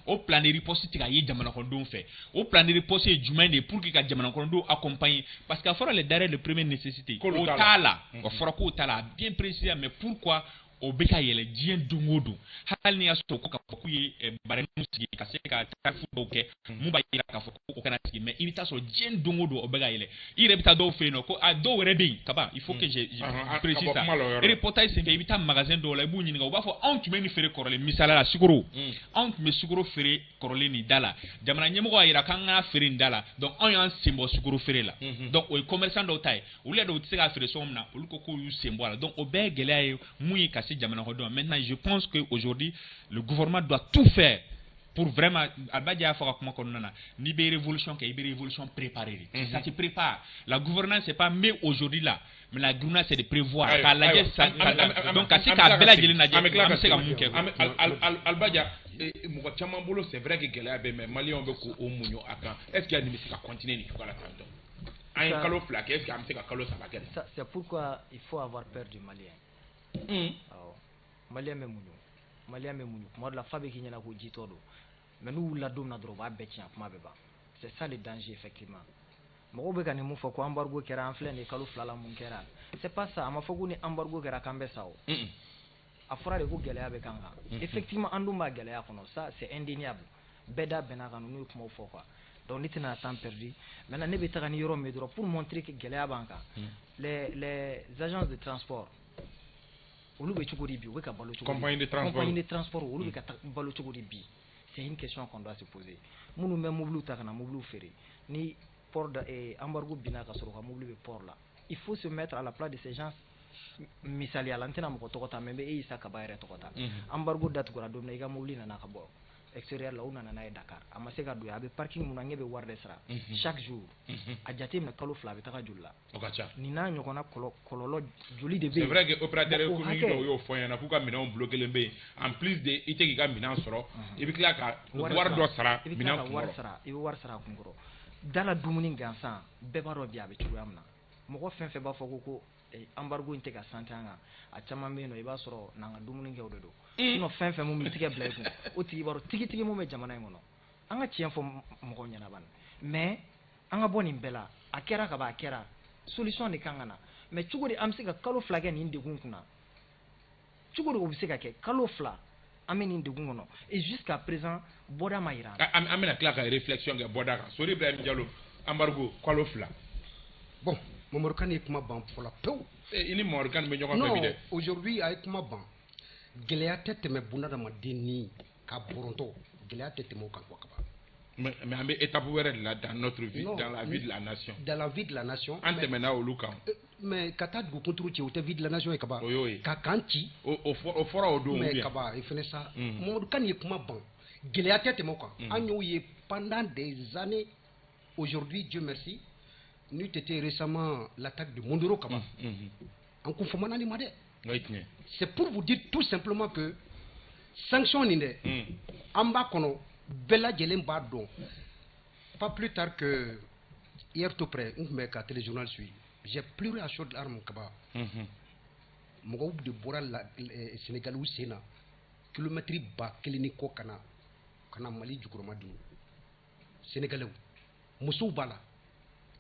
Au plan de riposte tika ye jamana kɔnɔdenw fɛ o plan de riposte ye jumɛn de pour que ka jamana kɔnɔdenw accompagner parce que a fɔra les denrées de première nécessité o t'a la o fɔra k'o t'a la bien précisé mais pourquoi o bɛ ka yɛlɛ diɲɛ don o don hali ni y'a sɔrɔ ko k'a fɔ k'u ye barɛmu sigi ka se ka tarifu dɔw kɛ mun b'a yira k'a fɔ ko o kana sigi mais i bɛ taa sɔrɔ diɲɛ don o don o bɛ ka yɛlɛ i yɛrɛ bɛ taa dɔw fɛ yen nɔ ko a dɔw yɛrɛ bɛ yen kaba il faut que je précise ça reportage senfɛ i bɛ taa magasin dɔw la i b'u ɲininka u b'a fɔ anw tun bɛ nin feere kɔrɔlen misaliya la sukaro anw tun bɛ sukaro feere kɔrɔlen nin da la jamana ɲɛmɔgɔ y'a jira k'an ka feere nin da la donc anw y'an sen bɔ sukaro feere la donc o ye commerçant dɔw ta ye olu yɛrɛ u tɛ se k'a feere sɔngɔ min na olu ko k'u y'u sen bɔ a la donc o bɛɛ ye gɛlɛya ye mun ye ka se jamana kɔnɔdenw ma. Maintenant, je pense qu'aujourd'hui, le gouvernement doit tout faire pour vraiment. Albadia Fora Kumakonana, ni be révolution, qu'il y ait une révolution préparée. Ça se prépare. La gouvernance, c'est pas mais aujourd'hui là. Mais la gouvernance, c'est de prévoir. Donc, c'est qu'à Bela Gelina, Albadia, c'est vrai que Gelea, mais Mali, on veut qu'au Mounio Akan. Est-ce qu'il y a une mission à continuer c'est pourquoi il faut avoir peur du Malien. Malien me munu kuma de la fabrique ɲɛna ko jitɔ do mais n'u wulila don min na dɔrɔn u b'a bɛɛ tiɲɛ kuma bɛɛ ban c'est ça le danger effectivement mɔgɔw bɛ ka nin mun fɔ ko embargo kɛra an filɛ nin kalo 2 la mun kɛra c'est pas ça a ma fɔ ko ni embargo kɛra k'an bɛ sa o a fɔra de ko gɛlɛya bɛ kan kan effectivement an dun b'a gɛlɛya kɔnɔ ça c'est indéniable bɛɛ da bɛnna kan n'u ye kumaw fɔ quoi donc ne tɛna temps perdu maintenant ne bɛ taga ni yɔrɔ min dɔrɔn pour montrer que gɛlɛya b'an kan les agences de transport olu bɛ cogo di bi u bɛ ka balo cogo di compagnie de transport olu bɛ ka balo cogo di bi c'est une question qu'on doit se poser minnu bɛ mobiliw ta ka na mobiliw feere ni port embargo binna ka sɔrɔ ka mobili bɛ port la il faut se mettre à la place de ces gens misaliya la n tɛna mɔgɔ tɔgɔ ta mais n bɛ Isa Kaba yɛrɛ tɔgɔ ta embargo datugura don min na i ka mobili nana ka bɔ extérieur la u nana n'a ye Dakar a ma se ka don a bɛ parking mun na ɲɛ bɛ wari de sara chaque jour a jate minɛ kalo 2 a bɛ taga joli la nin n'a ɲɔgɔnna kɔlɔlɔ joli de bɛ yen c'est vrai que opérateur économique dɔw y'o fɔ ɲɛna k'u ka minɛnw bloqué len bɛ yen en plus de i tɛ k'i ka minɛn sɔrɔ i bɛ tila ka wari dɔ sara minɛn kunkɔrɔ i bɛ wari sara a kunkɔrɔ da la dumuni gansan bɛɛ b'a dɔn bi a bɛ cogoya min na mɔgɔ fɛn fɛn b'a fɔ ko embargo in tɛ ka santé an kan a caman bɛ yen nɔ i b'a sɔrɔ n'an ka dumuni kɛ o de don sinon fɛn fɛn mun bɛ tigɛ bila i kun o tigi b'a dɔn tigitigi mun bɛ jamana in kɔnɔ an ka tiɲɛ fɔ mɔgɔw ɲɛna bani mais an ka bɔ nin bɛɛ la a kɛra ka ban a kɛra solution de kan ka na mais cogo di an bɛ se ka kalo 2 kɛ nin degun kunna cogo di o bɛ se ka kɛ kalo 2 an bɛ nin degun kɔnɔ et jusqu'à présent bɔda ma yira an bɛna tila ka réflexion kɛ bɔda kan Sori Ibrahim Diallo embargo kalo 2 bon Mamadou Kane ye kuma ban fɔlɔ pewu i ni Mamadou Kane bɛ ɲɔgɔn fɛ bi dɛ non aujourd'hui a ye kuma ban gɛlɛya tɛ tɛmɛ bunadamaden ni ka bɔrɔntɔ gɛlɛya tɛ tɛmɛ o kan quoi kaba mais an bɛ étape wɛrɛ de la dans notre vie dans la vie de la nation dans la vie de la nation an tɛmɛna olu kan mais ka taa dugukunturu ci o tɛ vie de la nation ye kaba o y'o ye ka kan ci o fɔra o don mais kaba i fɛnɛ sa Mamadou Kane ye kuma ban gɛlɛya tɛ tɛmɛ o kan an y'o ye pendant des années aujourd'hui Dieu merci n'eût été récemment l'attaque de Mondoro Kaba en conformant ni madé c'est pour vous dire tout simplement que sanction ni dɛ an b'a kɔnɔ bɛɛ lajɛlen b'a dɔn pas plus tard que hier tout près n tun bɛ ka téléjournal suivre j'ai pleuré à chaudes larmes Kaba mɔgɔw de bɔra Sénégal u sen na kilomètre ba kelen ni kɔ kana Mali jukɔrɔma dun Sénégalais musow b'a la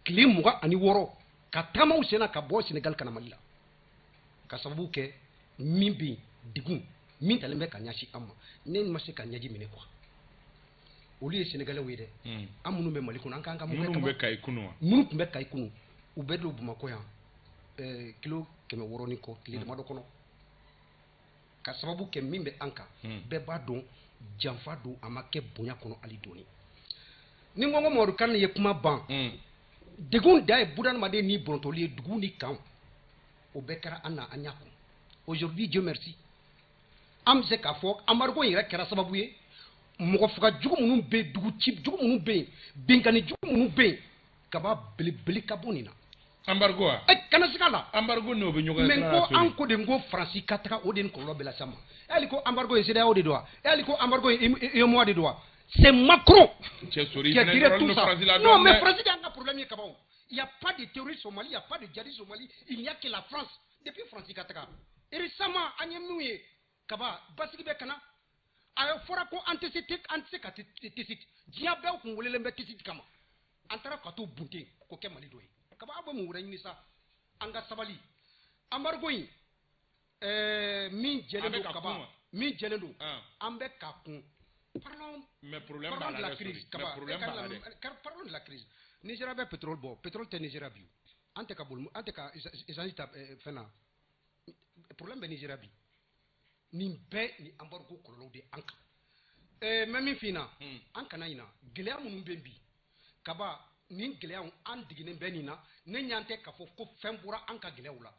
tile 26 ka taamaw senna ka bɔ Sénégal kana Mali la ka sababu kɛ min bɛ yen degun min talen bɛ ka ɲɛsin an ma ne ma se ka ɲɛji minɛ quoi olu ye Sénégalais ye dɛ an minnu bɛ Mali kɔnɔ an k'an ka mun kɛ minnu bɛ Kayi kunu wa minnu tun bɛ Kayi kunu u bɛ don Bamakɔ yan kilo 600 ni kɔ tile damadɔ kɔnɔ ka sababu kɛ min bɛ an kan bɛɛ b'a dɔn janfa don a ma kɛ bonya kɔnɔ hali dɔɔni ni n ko Mamadu Kane ye kuma ban degun da ye bunadamaden ni bɔntɔli ye dugu ni kan o bɛɛ kɛra an na an ɲa kun aujourd'hui Dieu merci an bɛ se k'a fɔ embargo yɛrɛ kɛra sababu ye mɔgɔ faga jugu minnu bɛ yen dugu ci jugu minnu bɛ yen binkani jugu minnu bɛ yen kaba belebele ka bɔ nin na embargo wa kana siga la embargo n'o bɛ ɲɔgɔn mais ko an ko de ko Faransi ka taga o de ni kɔlɔlɔ bɛ lase ma hali ko embargo ye CEDEAO de don wa hali ko embargo ye UEMOA de don wa c'est Macron qui a tiré tout ça non mais France a un problème ye kabaw il y a pas de terroristes au Mali il y a pas de djihadistes au Mali il n'y a que la France depuis France ka taga et récemment an ye min ye kaba basigi bɛ kana a fɔra ko an tɛ se ka tɛsit diɲɛ bɛɛ kun welelen bɛ tɛsit kama an taara ka t'o bunte k'o kɛ Mali dɔ ye kaba aw bɛ mun wɛrɛ ɲini sa an ka sabali embargo in min jɛlen don kaba min jɛlen don an bɛ ka kun parlons de la crise kaba parlons de la crise Nigeria bɛ pétrole bɔ pétrole tɛ Nigeria bi an tɛ ka boli an tɛ ka essence ta fɛn na problème bɛ Nigeria bi nin bɛɛ ni embargo kɔlɔlɔw de an kan mɛ min f'i na an kana ɲina gɛlɛya minnu bɛ bi kaba nin gɛlɛyaw an diginen bɛ nin na ne ɲan tɛ k'a fɔ ko fɛn bɔra an ka gɛlɛyaw la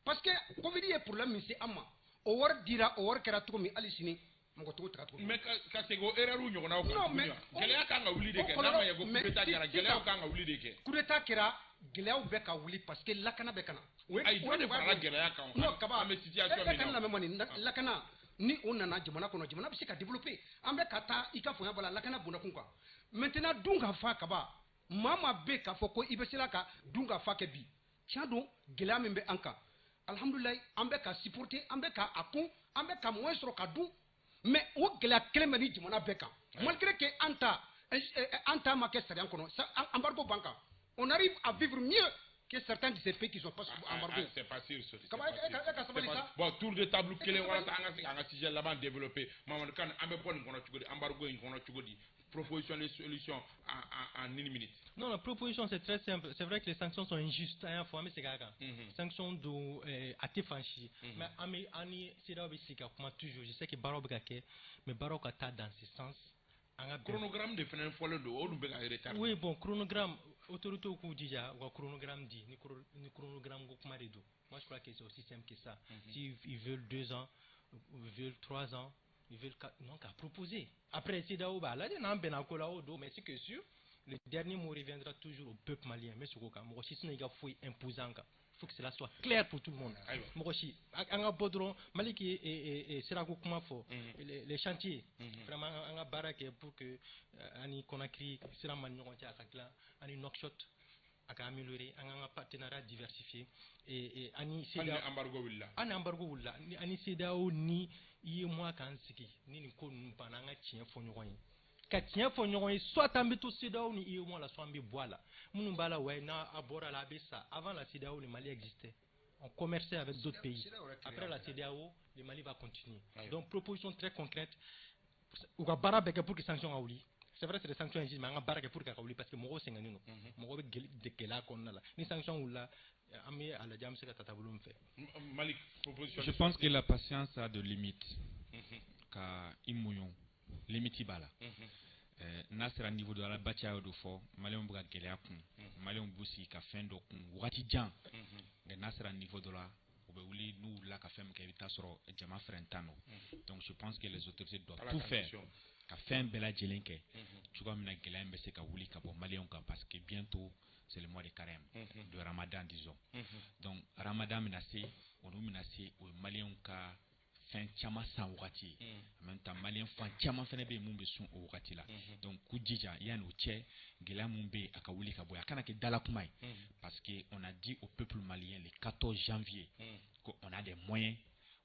parce que covid ye problème min se an ma o wari dira o wari kɛra cogo min hali sini mɔgɔ t'o taga cogo mais ka segin o erreur ɲɔgɔnnaw kan tuguni wa gɛlɛya kan ka wuli de kɛ n'a ma ɲɛ ko coup d'état kɛra gɛlɛyaw kan ka wuli de kɛ coup d'état kɛra gɛlɛyaw bɛ ka wuli parce que lakana bɛ kana ayi jɔn de farala gɛlɛya kan non kaba an bɛ situation min na kana lamɛn mɔni lakana ni o nana jamana kɔnɔ jamana bɛ se ka développer an bɛ ka taa i ka fɔnya bala lakana bondakun kan maintenant dun ka fa kaba maa maa bɛ k'a fɔ ko i bɛ se ka dun ka fa kɛ bi tiɲɛ don gɛlɛya min bɛ an kan alhamdulilayi an bɛ ka supporter an bɛ ka a kun an bɛ ka moyen sɔrɔ ka dun mais o gɛlɛya kelen bɛ ni jamana bɛɛ kan malgré que an ta ma kɛ sariya kɔnɔ embargo b'an kan on arrive à vivre mieux que certains de ces pays qui sont pas embarqués. C'est pas sûr. Bon, tour de table kelen wala an ka sujet laban développer Mamadou Kane an bɛ bɔ nin kɔnɔ cogo di embargo in kɔnɔ cogo di proposition de solution en une minute. Non, la proposition c'est très simple. C'est vrai que les sanctions sont injustes. Mais c'est grave. Sanctions do à te franchi. Mais ani c'est là où c'est comme toujours. Je sais que Barok Gake, mais Barok a dans ce sens. Chronogramme de fin follow do ou be retard. Oui, bon, chronogramme autorité au déjà ou chronogramme dit ni chronogramme go kuma de do. Moi je crois que c'est aussi simple que ça. Si ils veulent 2 ans, ils veulent 3 ans, ils veulent non qu'à proposer. Après c'est là où bah là on ben akola do mais c'est que sûr le dernier mot reviendra toujours au peuple malien mais ce quoi moi si il faut imposant il faut que cela soit clair pour tout le monde. Moi aussi anga bodron maliki et sera ko kuma fo les chantiers vraiment anga barake pour que ani Conakry sera man ñonti akakla ani Nouakchott aka améliorer anga partenariat diversifié et ani c'est embargo willa ani CEDEAO ni moi kan siki ni ko npa na nga tien fo ñoy ka tien fo ñoy soit ambitu CEDEAO ni moi la soit ambi boila munu bala ouais na abora la bessa avant la CEDEAO le Mali existait on commerçait avec d'autres pays après la CEDEAO le Mali va continuer donc proposition très concrète ou ka barabeke pour que sanctions auli c'est vrai c'est des sanctions injustes mais nga barake pour ka auli parce que mo sengani no mo be de kela konna la ni sanctions ou la je pense que la patience a de limites. Ka imouyon limite bala. Nasra niveau de la bataille de fort, malin buga gelea kun, malin busi ka fin do kun, wati jan. Nasra niveau de la ouli nous la ka fem kevita soro jama frentano. Donc je pense que les autorités doivent tout faire. Ka fin bela jelenke. Tu vois mina gelea mbese ka wuli ka bo malin ka parce que bientôt c'est le mois de carême, de Ramadan disons. Donc Ramadan menacé, on nous menacé au Malien ka fin chama sans wati. En même temps Malien fan chama fene be mumbe son au wati là. Donc kujija yan o che gela mumbe akawuli kaboya kana ke dala kumai parce que on a dit au peuple malien le 14 janvier qu'on a des moyens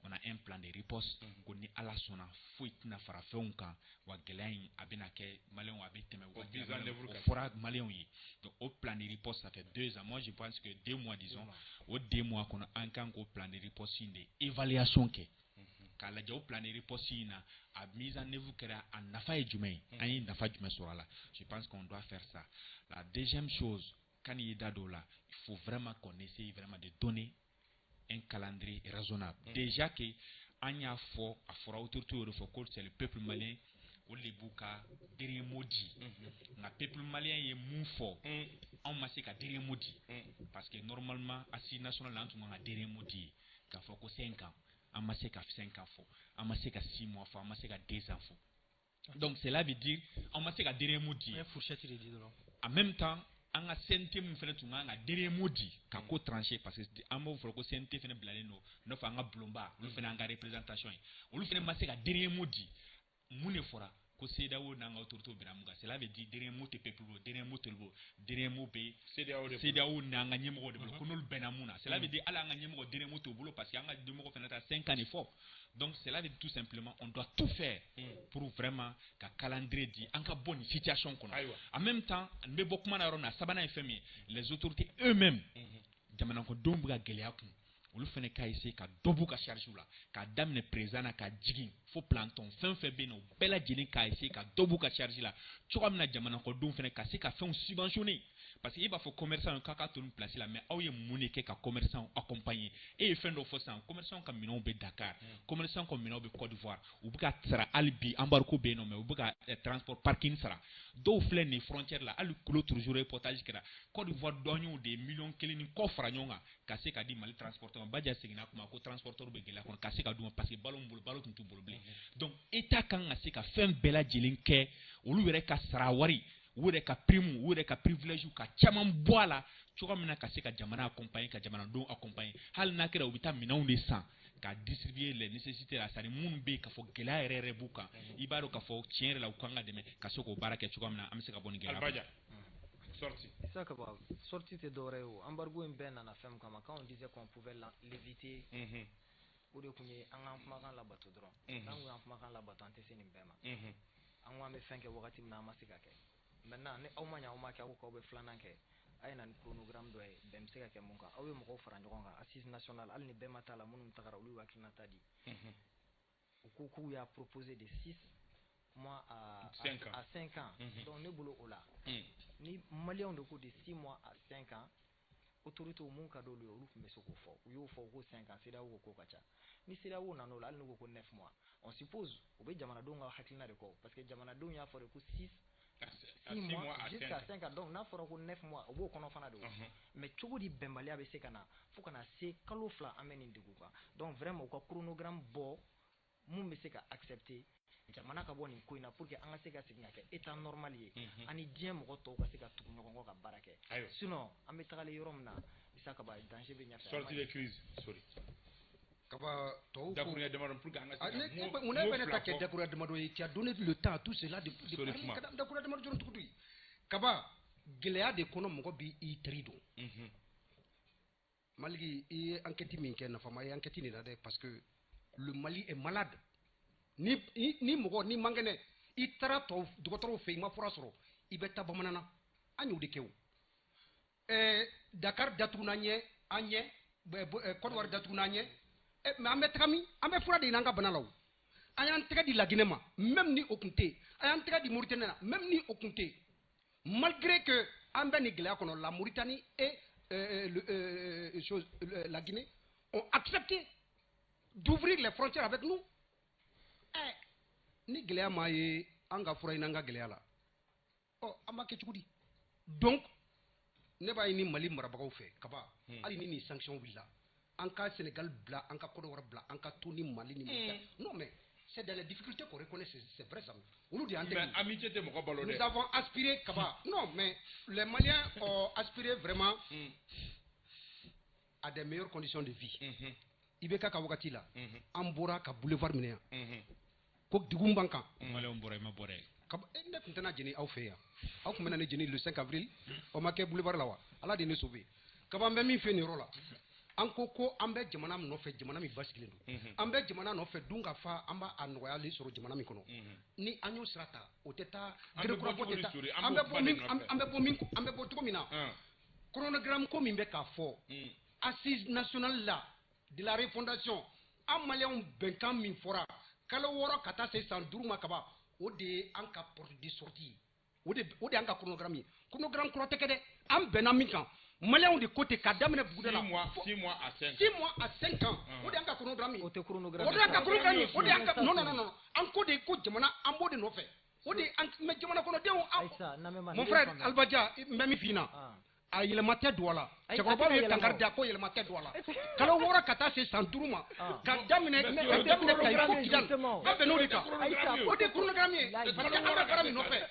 on a un plan de riposte ko ni ala sona foyi tina fara fɛnw kan wa gɛlɛya in a bɛna kɛ maliyɛnw a bɛ tɛmɛ o fɔra maliyɛnw ye donc au plan de riposte ça fait 2 ans moi je pense que 2 mois disons au 2 mois kɔnɔ an kan k'o plan de riposte in de évaluation kɛ k'a lajɛ o plan de riposte in na a mise en œuvre kɛra a nafa ye jumɛn ye an ye nafa jumɛn sɔrɔ a la je pense qu'on doit faire ça la deuxième chose quand il y a da dɔw la il faut vraiment qu'on essaye vraiment de donner un calendrier raisonnable. Déjà que an y'a fɔ a fɔra autorité yɛrɛ fɔ ko c'est le peuple malien o de b'u ka dernier mot di nka peuple malien ye mun fɔ anw ma se ka dernier mot di parce que normalement assise nationale an tun kan ka dernier mot di k'a fɔ ko 5 ans an ma se ka 5 ans fɔ an ma se ka 6 mois fɔ an ma se ka 2 ans fɔ donc cela veut dire an ma se ka dernier mot di en même temps an ka CNT mun fɛnɛ tun kan ka dernier mot di ka ko tranché parce que an b'o fɔ ko CNT fɛnɛ bilalen don n'o fɔ an ka bulonba olu fɛnɛ an ka représentation ye olu fɛnɛ ma se ka dernier mot di mun de fɔra ko CEDEAO n'an ka autorité bɛna mun kan cela veut dire dernier mot tɛ peuple bolo dernier mot tɛ bolo dernier mot bɛ CEDEAO n'an ka ɲɛmɔgɔ de bolo ko n'olu bɛnna mun na cela veut dire hali an ka ɲɛmɔgɔ dernier mot t'o bolo parce que an ka ɲɛmɔgɔ fɛnɛ ta 5 ans de fɔ donc cela veut dire tout simplement on doit tout faire pour vraiment ka calendrier di an ka bɔ nin situation kɔnɔ en même temps n bɛ bɔ kuma na yɔrɔ min na sabanan ye fɛn min ye les autorités eux-mêmes jamanakodenw bɛ ka gɛlɛya kun olu fɛnɛ ka essayer ka dɔ b'u ka charge la ka daminɛ président na ka jigin fo planton fɛn fɛn bɛ yen nɔ u bɛɛ lajɛlen ka essayer ka dɔ b'u ka charge la cogoya min na jamanakodenw fɛnɛ ka se ka fɛnw subventionner parce que i b'a fɔ commerçant k'a ka to nin place la mais aw ye mun de kɛ ka commerçant accompagner e ye fɛn dɔ fɔ sisan commerçant ka minɛnw bɛ Dakar commerçant ka minɛnw bɛ Côte d'Ivoire u bɛ ka sara hali bi embargo bɛ yen nɔ mais u bɛ ka transport parking sara dɔw filɛ nin frontière la hali kulo toujours reportage kɛra Côte d'Ivoire dɔnniw de ye 1 million ni kɔ fara ɲɔgɔn kan ka se ka di Mali transporteur ma Badia seginna kuma ko transporteur bɛ gɛlɛya kɔnɔ ka se ka d'u ma parce que balo tun t'u bolo bilen donc état kan ka se ka fɛn bɛɛ lajɛlen kɛ olu yɛrɛ ka sara wari u yɛrɛ ka prime u yɛrɛ ka privilège ka caman bɔ a la cogoya min na ka se ka jamana accompagner ka jamanadenw accompagner hali n'a kɛra u bɛ taa minɛnw de san ka distribuer les nécessités la c'est-à-dire minnu bɛ yen k'a fɔ gɛlɛya yɛrɛ yɛrɛ b'u kan i b'a dɔn k'a fɔ tiɲɛ yɛrɛ la u kan ka dɛmɛ ka se k'o baara kɛ cogoya min na an bɛ se ka bɔ nin gɛlɛya sortie tɛ dɔwɛrɛ ye o embargo in bɛɛ nana fɛn min kama quand on disait qu'on pouvait l'éviter o de tun ye an k'an kumakan labato dɔrɔn n'an ko y'an kumakan labato an tɛ se nin bɛɛ ma an ko an bɛ fɛn kɛ wagati min na an ma se ka kɛ maintenant ni aw ma ɲɛ aw ma kɛ aw ko k'aw bɛ filanan kɛ a ye na ni chronogramme dɔ ye bɛn bɛ se ka kɛ mun kan aw ye mɔgɔw fara ɲɔgɔn kan assise nationale hali ni bɛɛ ma taa la minnu tagara olu y'u hakilinata di u ko k'u y'a proposé de 6 mois à 5 ans donc ne bolo o la ni maliyɛnw de ko de 6 mois à 5 ans autorité mun ka d'olu ye olu tun bɛ se k'o fɔ u y'o fɔ ko 5 ans CEDEAO ko ka ca ni CEDEAO nan'o la hali n'u ko 9 mois on suppose u bɛ jamanadenw ka hakilina de kɔ parce que jamanadenw y'a fɔ de ko 6 mois jusqu'à 5 ans donc n'a fɔra ko 9 mois o b'o kɔnɔ fana de mais cogo di bɛnbaliya bɛ se ka na fo ka na se kalo 2 an bɛ nin degun kan donc vraiment u ka chronogramme bɔ mun bɛ se ka accepter jamana ka bɔ nin ko in na pour que an ka se ka segin ka kɛ état normal ye ani diɲɛ mɔgɔ tɔw ka se ka tugu ɲɔgɔn kɔ ka baara kɛ sinon an bɛ tagalen yɔrɔ min na isa kaba danger bɛ ɲɛfɛ sortie de crise sorry kaba tɔw dakuruya damadɔ pour que an ka se ka mun ne bɛ ne ta kɛ dakuruya damadɔ ye qui a donné le temps à tout cela de dakuruya damadɔ dɔrɔn tugu di kaba gɛlɛya de kɔnɔ mɔgɔ bi i teri don Maliki i ye enquête min kɛ nafama ye enquête nin na dɛ parce que le Mali est malade ni mɔgɔ ni man kɛnɛ i taara dɔgɔtɔrɔw fɛ i ma fura sɔrɔ i bɛ taa bamanan na an y'o de kɛ o Dakar datuguna ɲɛ an ɲɛ Côte d'Ivoire datuguna ɲɛ mais an bɛ taga min an bɛ fura de ɲini an ka bana la o an y'an tɛgɛ di Laginɛ ma même ni o tun tɛ yen an y'an tɛgɛ di Mauritanie na même ni o tun tɛ yen malgré que an bɛ nin gɛlɛya kɔnɔ la Mauritanie et la Guinée ont accepté d'ouvrir les frontières avec nous ni gɛlɛya ma ye an ka fura ɲini an ka gɛlɛya la an b'a kɛ cogo di donc ne b'a ɲini Mali marabagaw fɛ kaba hali ni nin sanction wulila an ka Sénégal bila an ka Côte d'Ivoire bila an ka to ni Mali ni non mais c'est dans les difficultés qu'on reconnaît c'est vrai ça olu de y'an dɛmɛ amitié tɛ mɔgɔ balo dɛ nous avons aspiré kaba non mais les Maliens ont aspiré vraiment à des meilleures conditions de vie IBK ka wagati la an bɔra ka boulevard minɛ yan ko dugu b'an kan Maliyɛnw bɔra i ma bɔra ye ne tun tɛna jeni aw fɛ yan aw tun bɛ na ne jeni le 5 avril o ma kɛ boulevard la wa Ala de ne sauvé kaba n bɛ min fɛ nin yɔrɔ la an ko an bɛ jamana min nɔfɛ jamana min basigilen don an bɛ jamana nɔfɛ dun ka fa an b'a nɔgɔyali sɔrɔ jamana min kɔnɔ ni an y'o sira ta o tɛ taa an bɛ bɔ cogo min na chronogramme ko min bɛ k'a fɔ assise nationale la de la refondation an maliyɛnw bɛnkan min fɔra kalo 6 ka taa se san 5 ma kaban o de ye an ka porte de sortie o de an ka chronogramme ye chronogramme kɔrɔ tɛ kɛ dɛ an bɛnna min kan maliyɛnw de ko ten k'a daminɛ buguda la 6 mois à 5 ans o de an ka chronogramme ye o tɛ chronogramme o de an ka chronogramme ye o de an ka non an ko de ko jamana an b'o de nɔfɛ o de mais jamana kɔnɔdenw mon frère Albadia n bɛ min f'i ɲɛna a yɛlɛma tɛ don a la cɛkɔrɔbaw ye dankari da ko yɛlɛma tɛ don a la kalo 6 ka taa se san 5 ma ka daminɛ Kayi fo Kidal an bɛnn'o de kan o de chronogramme ye parce que an bɛ baara min nɔfɛ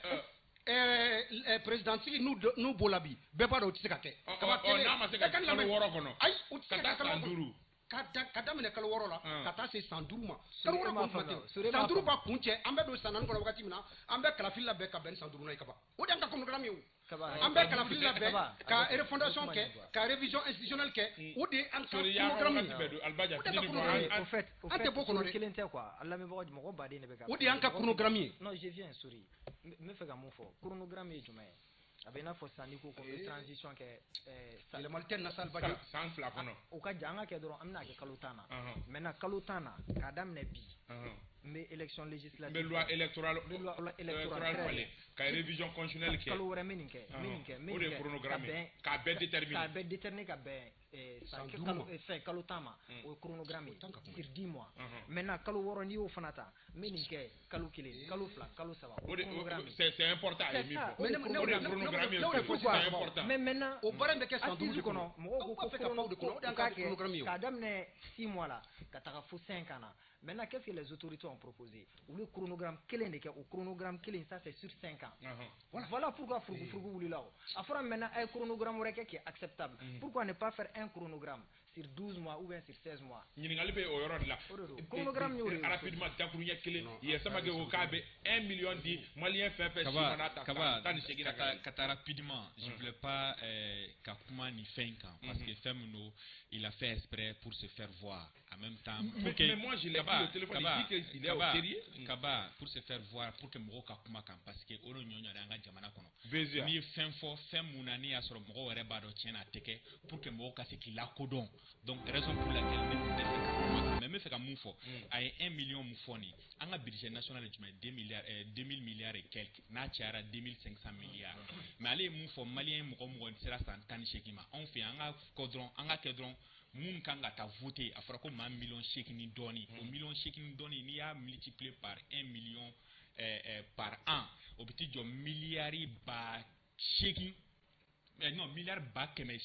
président sigi n'u b'o la bi bɛɛ b'a dɔn o tɛ se ka kɛ n'a ma se ka kalo 6 kɔnɔ ayi o tɛ se ka kalo 5 ka daminɛ kalo 6 la ka taa se san 5 ma kalo 6 kɔni kuma tɛ san 5 b'a kun cɛ an bɛ don san 4 kɔnɔ wagati min na an bɛ kalafili labɛn ka bɛn ni san 5 na ye kaban o de an ka chronogramme ye o an bɛ kalafili labɛn ka refondation kɛ ka révision institutionnelle kɛ o de an ka chronogramme ye an tɛ bɔ kɔnɔ dɛ kelen tɛ quoi a lamɛnbagaw mɔgɔ baden de bɛ ka o de y'an ka chronogramme ye non je viens souris n bɛ fɛ ka mun fɔ chronogramme ye jumɛn ye a bɛ i n'a fɔ sisan n'i ko ko bɛ transition kɛ yɛlɛmali tɛ na Salva Dia san 2 kɔnɔ o ka jan an ka kɛ dɔrɔn an bɛna kɛ kalo 10 na maintenant kalo 10 na k'a daminɛ bi n bɛ élection législative n bɛ loi électorale falen ka révision constitutionnelle kɛ kalo wɛrɛ n bɛ nin kɛ o de ye chronogramme ye k'a bɛɛ déterminer ka bɛn kalo 10 ma o ye chronogramme ye sur 10 mois maintenant kalo 6 n'i y'o fana ta n bɛ nin kɛ kalo 1 kalo 2 kalo 3 o ye chronogramme ye c'est important a ye min fɔ o de chronogramme ye c'est important mais maintenant o baara in bɛ kɛ san 5 de kɔnɔ mɔgɔw ko fɛ ka faw de kɔnɔ o de y'an ka chronogramme ye k'a daminɛ 6 mois la ka taga fo 5 ans na maintenant qu'est-ce que les autorités ont proposé olu ye chronogramme kelen de kɛ o chronogramme kelen ça c'est sur 5 ans voilà pourquoi furugufurugu wulila o a fɔra maintenant a ye chronogramme wɛrɛ kɛ qui est acceptable pourquoi ne pas faire un chronogramme sur 12 mois ou bien sur 16 mois ɲininkali bɛ o yɔrɔ de la chronogramme y'o de rapidement dakuruɲɛ kelen yɛrɛsama kɛ o k'a bɛ 1 million di maliyɛn fɛn fɛn si mana ta tan ni segin ka taa rapidement je voulais pas ka kuma nin fɛn kan parce que fɛn min don il a fait exprès pour se faire voir en même temps mais moi je l'ai pris au téléphone il dit qu'il est au sérieux Kaba pour se faire voir pour que mɔgɔw ka kuma kan parce que o de ɲɔɲɔ de an ka jamana kɔnɔ Vézia n'i ye fɛn fɔ fɛn mun na n'i y'a sɔrɔ mɔgɔw yɛrɛ b'a dɔn tiɲɛ na a tɛ kɛ pour que mɔgɔw ka se k'i lakodɔn donc raison pour laquelle ne tun tɛ fɛ ka kuma mais n bɛ fɛ ka mun fɔ a ye 1 million mun fɔ nin an ka budget national ye jumɛn 2000 milliards et quelques n'a cayara 2500 milliards mais ale ye mun fɔ maliyɛn mɔgɔ sera san 18 ma anw fɛ an ka kɛ dɔrɔn mun kan ka taa voter a fɔra ko maa 1,8 million dɔɔni o 1,8 million dɔɔni n'i y'a multiplier par 1 million par an o bɛ t'i jɔ miliyari ba 8 non milliard ba kɛmɛ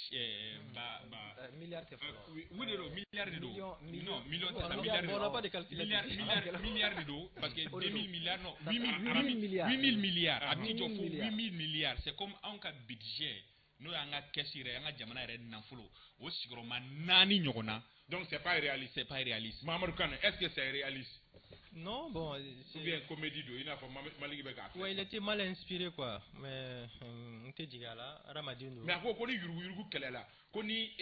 milliard tɛ fɔlɔ oui de don milliard de don non million tɛ sa milliard de don parce que 2000 milliards non 8000 milliards a bɛ t'i jɔ fo 8000 milliards c'est comme anw ka budget n'o y'an ka kɛsi yɛrɛ an ka jamana yɛrɛ nafolo o sigiyɔrɔma 4 ɲɔgɔn na donc c'est pas réaliste Mamadou Kane est-ce que c'est réaliste non bon ou bien comédie do il n'a pas Maliki bɛ k'a fɛ ouais il était mal inspiré quoi mais n tɛ jigin a la hadamaden don mais a ko ni yurugu kɛlɛla ko ni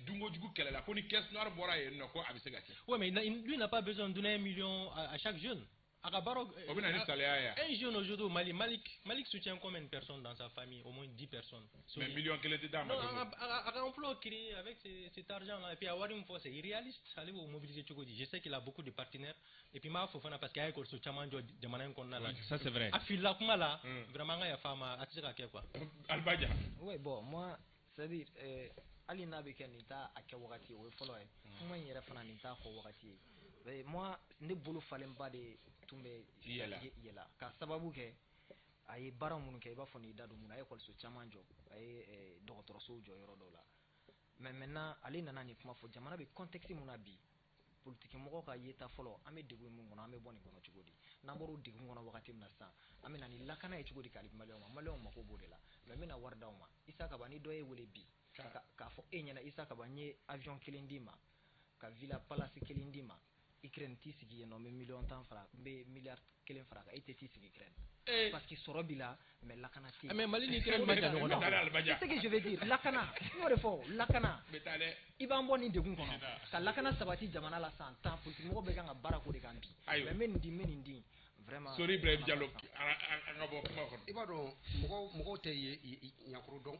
dunkojugu kɛlɛla ko ni caisse noire bɔra yen nɔ ko a bɛ se ka kɛ ouais mais lui n'a pas besoin de donner 1 million à chaque jeune. Un jeune aujourd'hui au Mali, Malik soutient combien de personnes dans sa famille? Au moins 10 personnes. Mais millions qu'il était dans non, un emploi créé avec cet argent-là. Et puis avoir une fois, c'est irréaliste. Allez vous mobiliser Tchokodi. Je sais qu'il a beaucoup de partenaires. Et puis ma fofana parce qu'il y a un cours sur Chamanjo de Manan Konala. Ça c'est vrai. A fil là, comment là? Vraiment, il y a femme à tirer quoi. Albadia. Oui, bon, moi, c'est-à-dire, Ali Nabiken nita a Kawati ou Follow. Moi, il y a fana nita Kawati. Moi, ne bolo falen ba de tumbe yela ka sababu kɛ a ye baara minnu kɛ i b'a fɔ n'i da don mun na a ye ekɔliso caman jɔ a ye dɔgɔtɔrɔsow jɔ yɔrɔ dɔw la mais maintenant ale nana nin kuma fɔ jamana bɛ contexte mun na bi politique mɔgɔw ka yeta fɔlɔ an bɛ degun mun kɔnɔ an bɛ bɔ nin kɔnɔ cogo di n'an bɔra degun kɔnɔ wagati min na sisan an bɛ na ni lakana ye cogo di k'ale maliyɛnw mako b'o de la mais n bɛna wari d'aw ma Isa Kaba ni dɔ ye wele bi k'a fɔ e ɲɛna Isa Kaba n ye avion kelen d'i ma ka Villa Palace kelen d'i ma Ukraine t'i sigi yen nɔ n bɛ miliyɔn 10 fara n bɛ miliyari kelen fara kan e tɛ t'i sigi Ukraine parce que sɔrɔ b'i la mais lakana tɛ yen mais Mali ni Ukraine ma jan ɲɔgɔn na c'est ce que je veux dire lakana n y'o de fɔ lakana i b'an bɔ nin degun kɔnɔ ka lakana sabati jamana la san 10 politique mɔgɔw bɛ kan ka baara k'o de kan bi mais n bɛ nin di vraiment Sori Ibrahim Diallo an ka bɔ kuma kɔnɔ i b'a dɔn mɔgɔw tɛ ɲankɔrɔ dɔn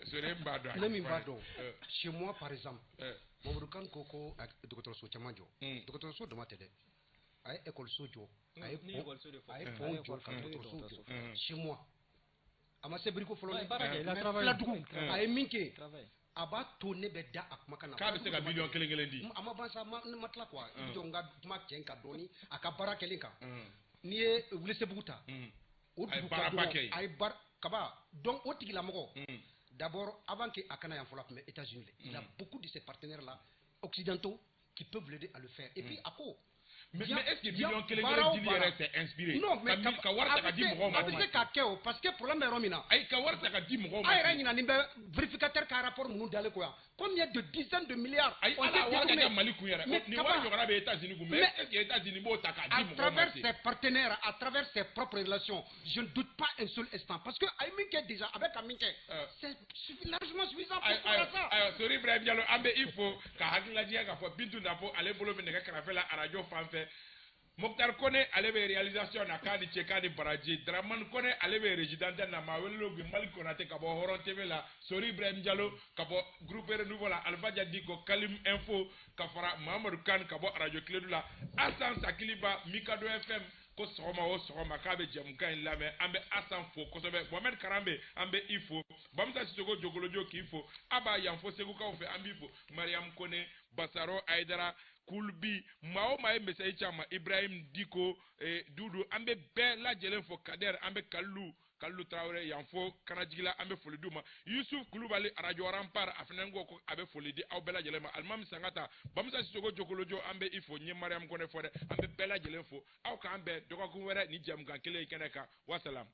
Sori b'a dɔn ne min b'a dɔn chez moi par exemple Mamadou Kane ko dɔgɔtɔrɔso caman jɔ dɔgɔtɔrɔso dama tɛ dɛ a ye école-so jɔ a ye pont jɔ ka dɔgɔtɔrɔso jɔ chez moi a ma se biriko fɔlɔ filadugu a ye min kɛ a b'a to ne bɛ da a kumakan na k'a bɛ se ka miliyɔn kelen di a ma ban sa ne ma tila quoi i jɔ n ka kuma cɛn ka dɔɔni a ka baara kɛlen kan n'i ye Welesebugu ta o dugu ka dɔgɔ a ye baara kaba donc o tigilamɔgɔ d'abord avant que a kana yan fɔlɔ a tun bɛ États-Unis il a beaucoup de ces partenaires là occidentaux qui peuvent l'aider à le faire et puis a ko mais est-ce que million kelen dili yɛrɛ c'est inspiré non mais ka wari ta ka di mɔgɔw ma a bɛ se k'a kɛ o parce que problème bɛ yɔrɔ min na ayi ka wari ta ka di mɔgɔw ma a yɛrɛ ɲinɛnen bɛ vérificateur ka rapport ninnu dalen ko yan combien de dizaines de milliards ayi ala wari ka kɛ Mali kun yɛrɛ ni wari ɲɔgɔnna bɛ États-Unis kun mais est-ce que États-Unis b'o ta k'a di mɔgɔw ma à travers ses partenaires à travers ses propres relations je ne doute pas un seul instant parce que a ye min kɛ déjà a bɛ ka min kɛ c'est largement suffisant pour ça ayiwa Sori Ibrahim Diallo an bɛ i fo ka hakililajigɛ k'a fɔ Bintu Nafo ale bolo bɛ nɛgɛ kɛrɛfɛ la arajo fan fɛ Mokhtar Kone ale bɛ réalisation na k'a ni cɛ k'a ni baraji Dramane Kone ale bɛ régie d'antenne na maa welelo bi Mali Konate ka bɔ Hɔrɔn TV la Sori Ibrahim Diallo ka bɔ groupe Renouveau la Alpha Diko Kalim Info ka fara Mahamadou Kane ka bɔ radio Kiledu la Asan Sakiliba Mikado FM ko sɔgɔma o sɔgɔma k'a bɛ jɛmukan in lamɛn an bɛ Asan fo kosɛbɛ Mohamed Karambe an bɛ i fo Bamusa Sisoko Jogolojo k'i fo Aba Yanfo Segukaw fɛ an b'i fo Mariam Kone Basaro Aydara Kulbi maa o maa ye message caman Ibrahim Diko Dudu an bɛ bɛɛ lajɛlen fo Kader an bɛ Kalilu Traoré Yanfo Kanajigila an bɛ foli d'u ma Yusuf Kulubali radio Rampar a fana ko a bɛ foli di aw bɛɛ lajɛlen ma Alimami Sangata Bamusa Sisoko Jogolojo an bɛ i fo n ye Mariam Kone fɔ dɛ an bɛ bɛɛ lajɛlen fo aw k'an bɛɛ dɔgɔkun wɛrɛ ni jɛmukan kelen kɛnɛ kan wasalam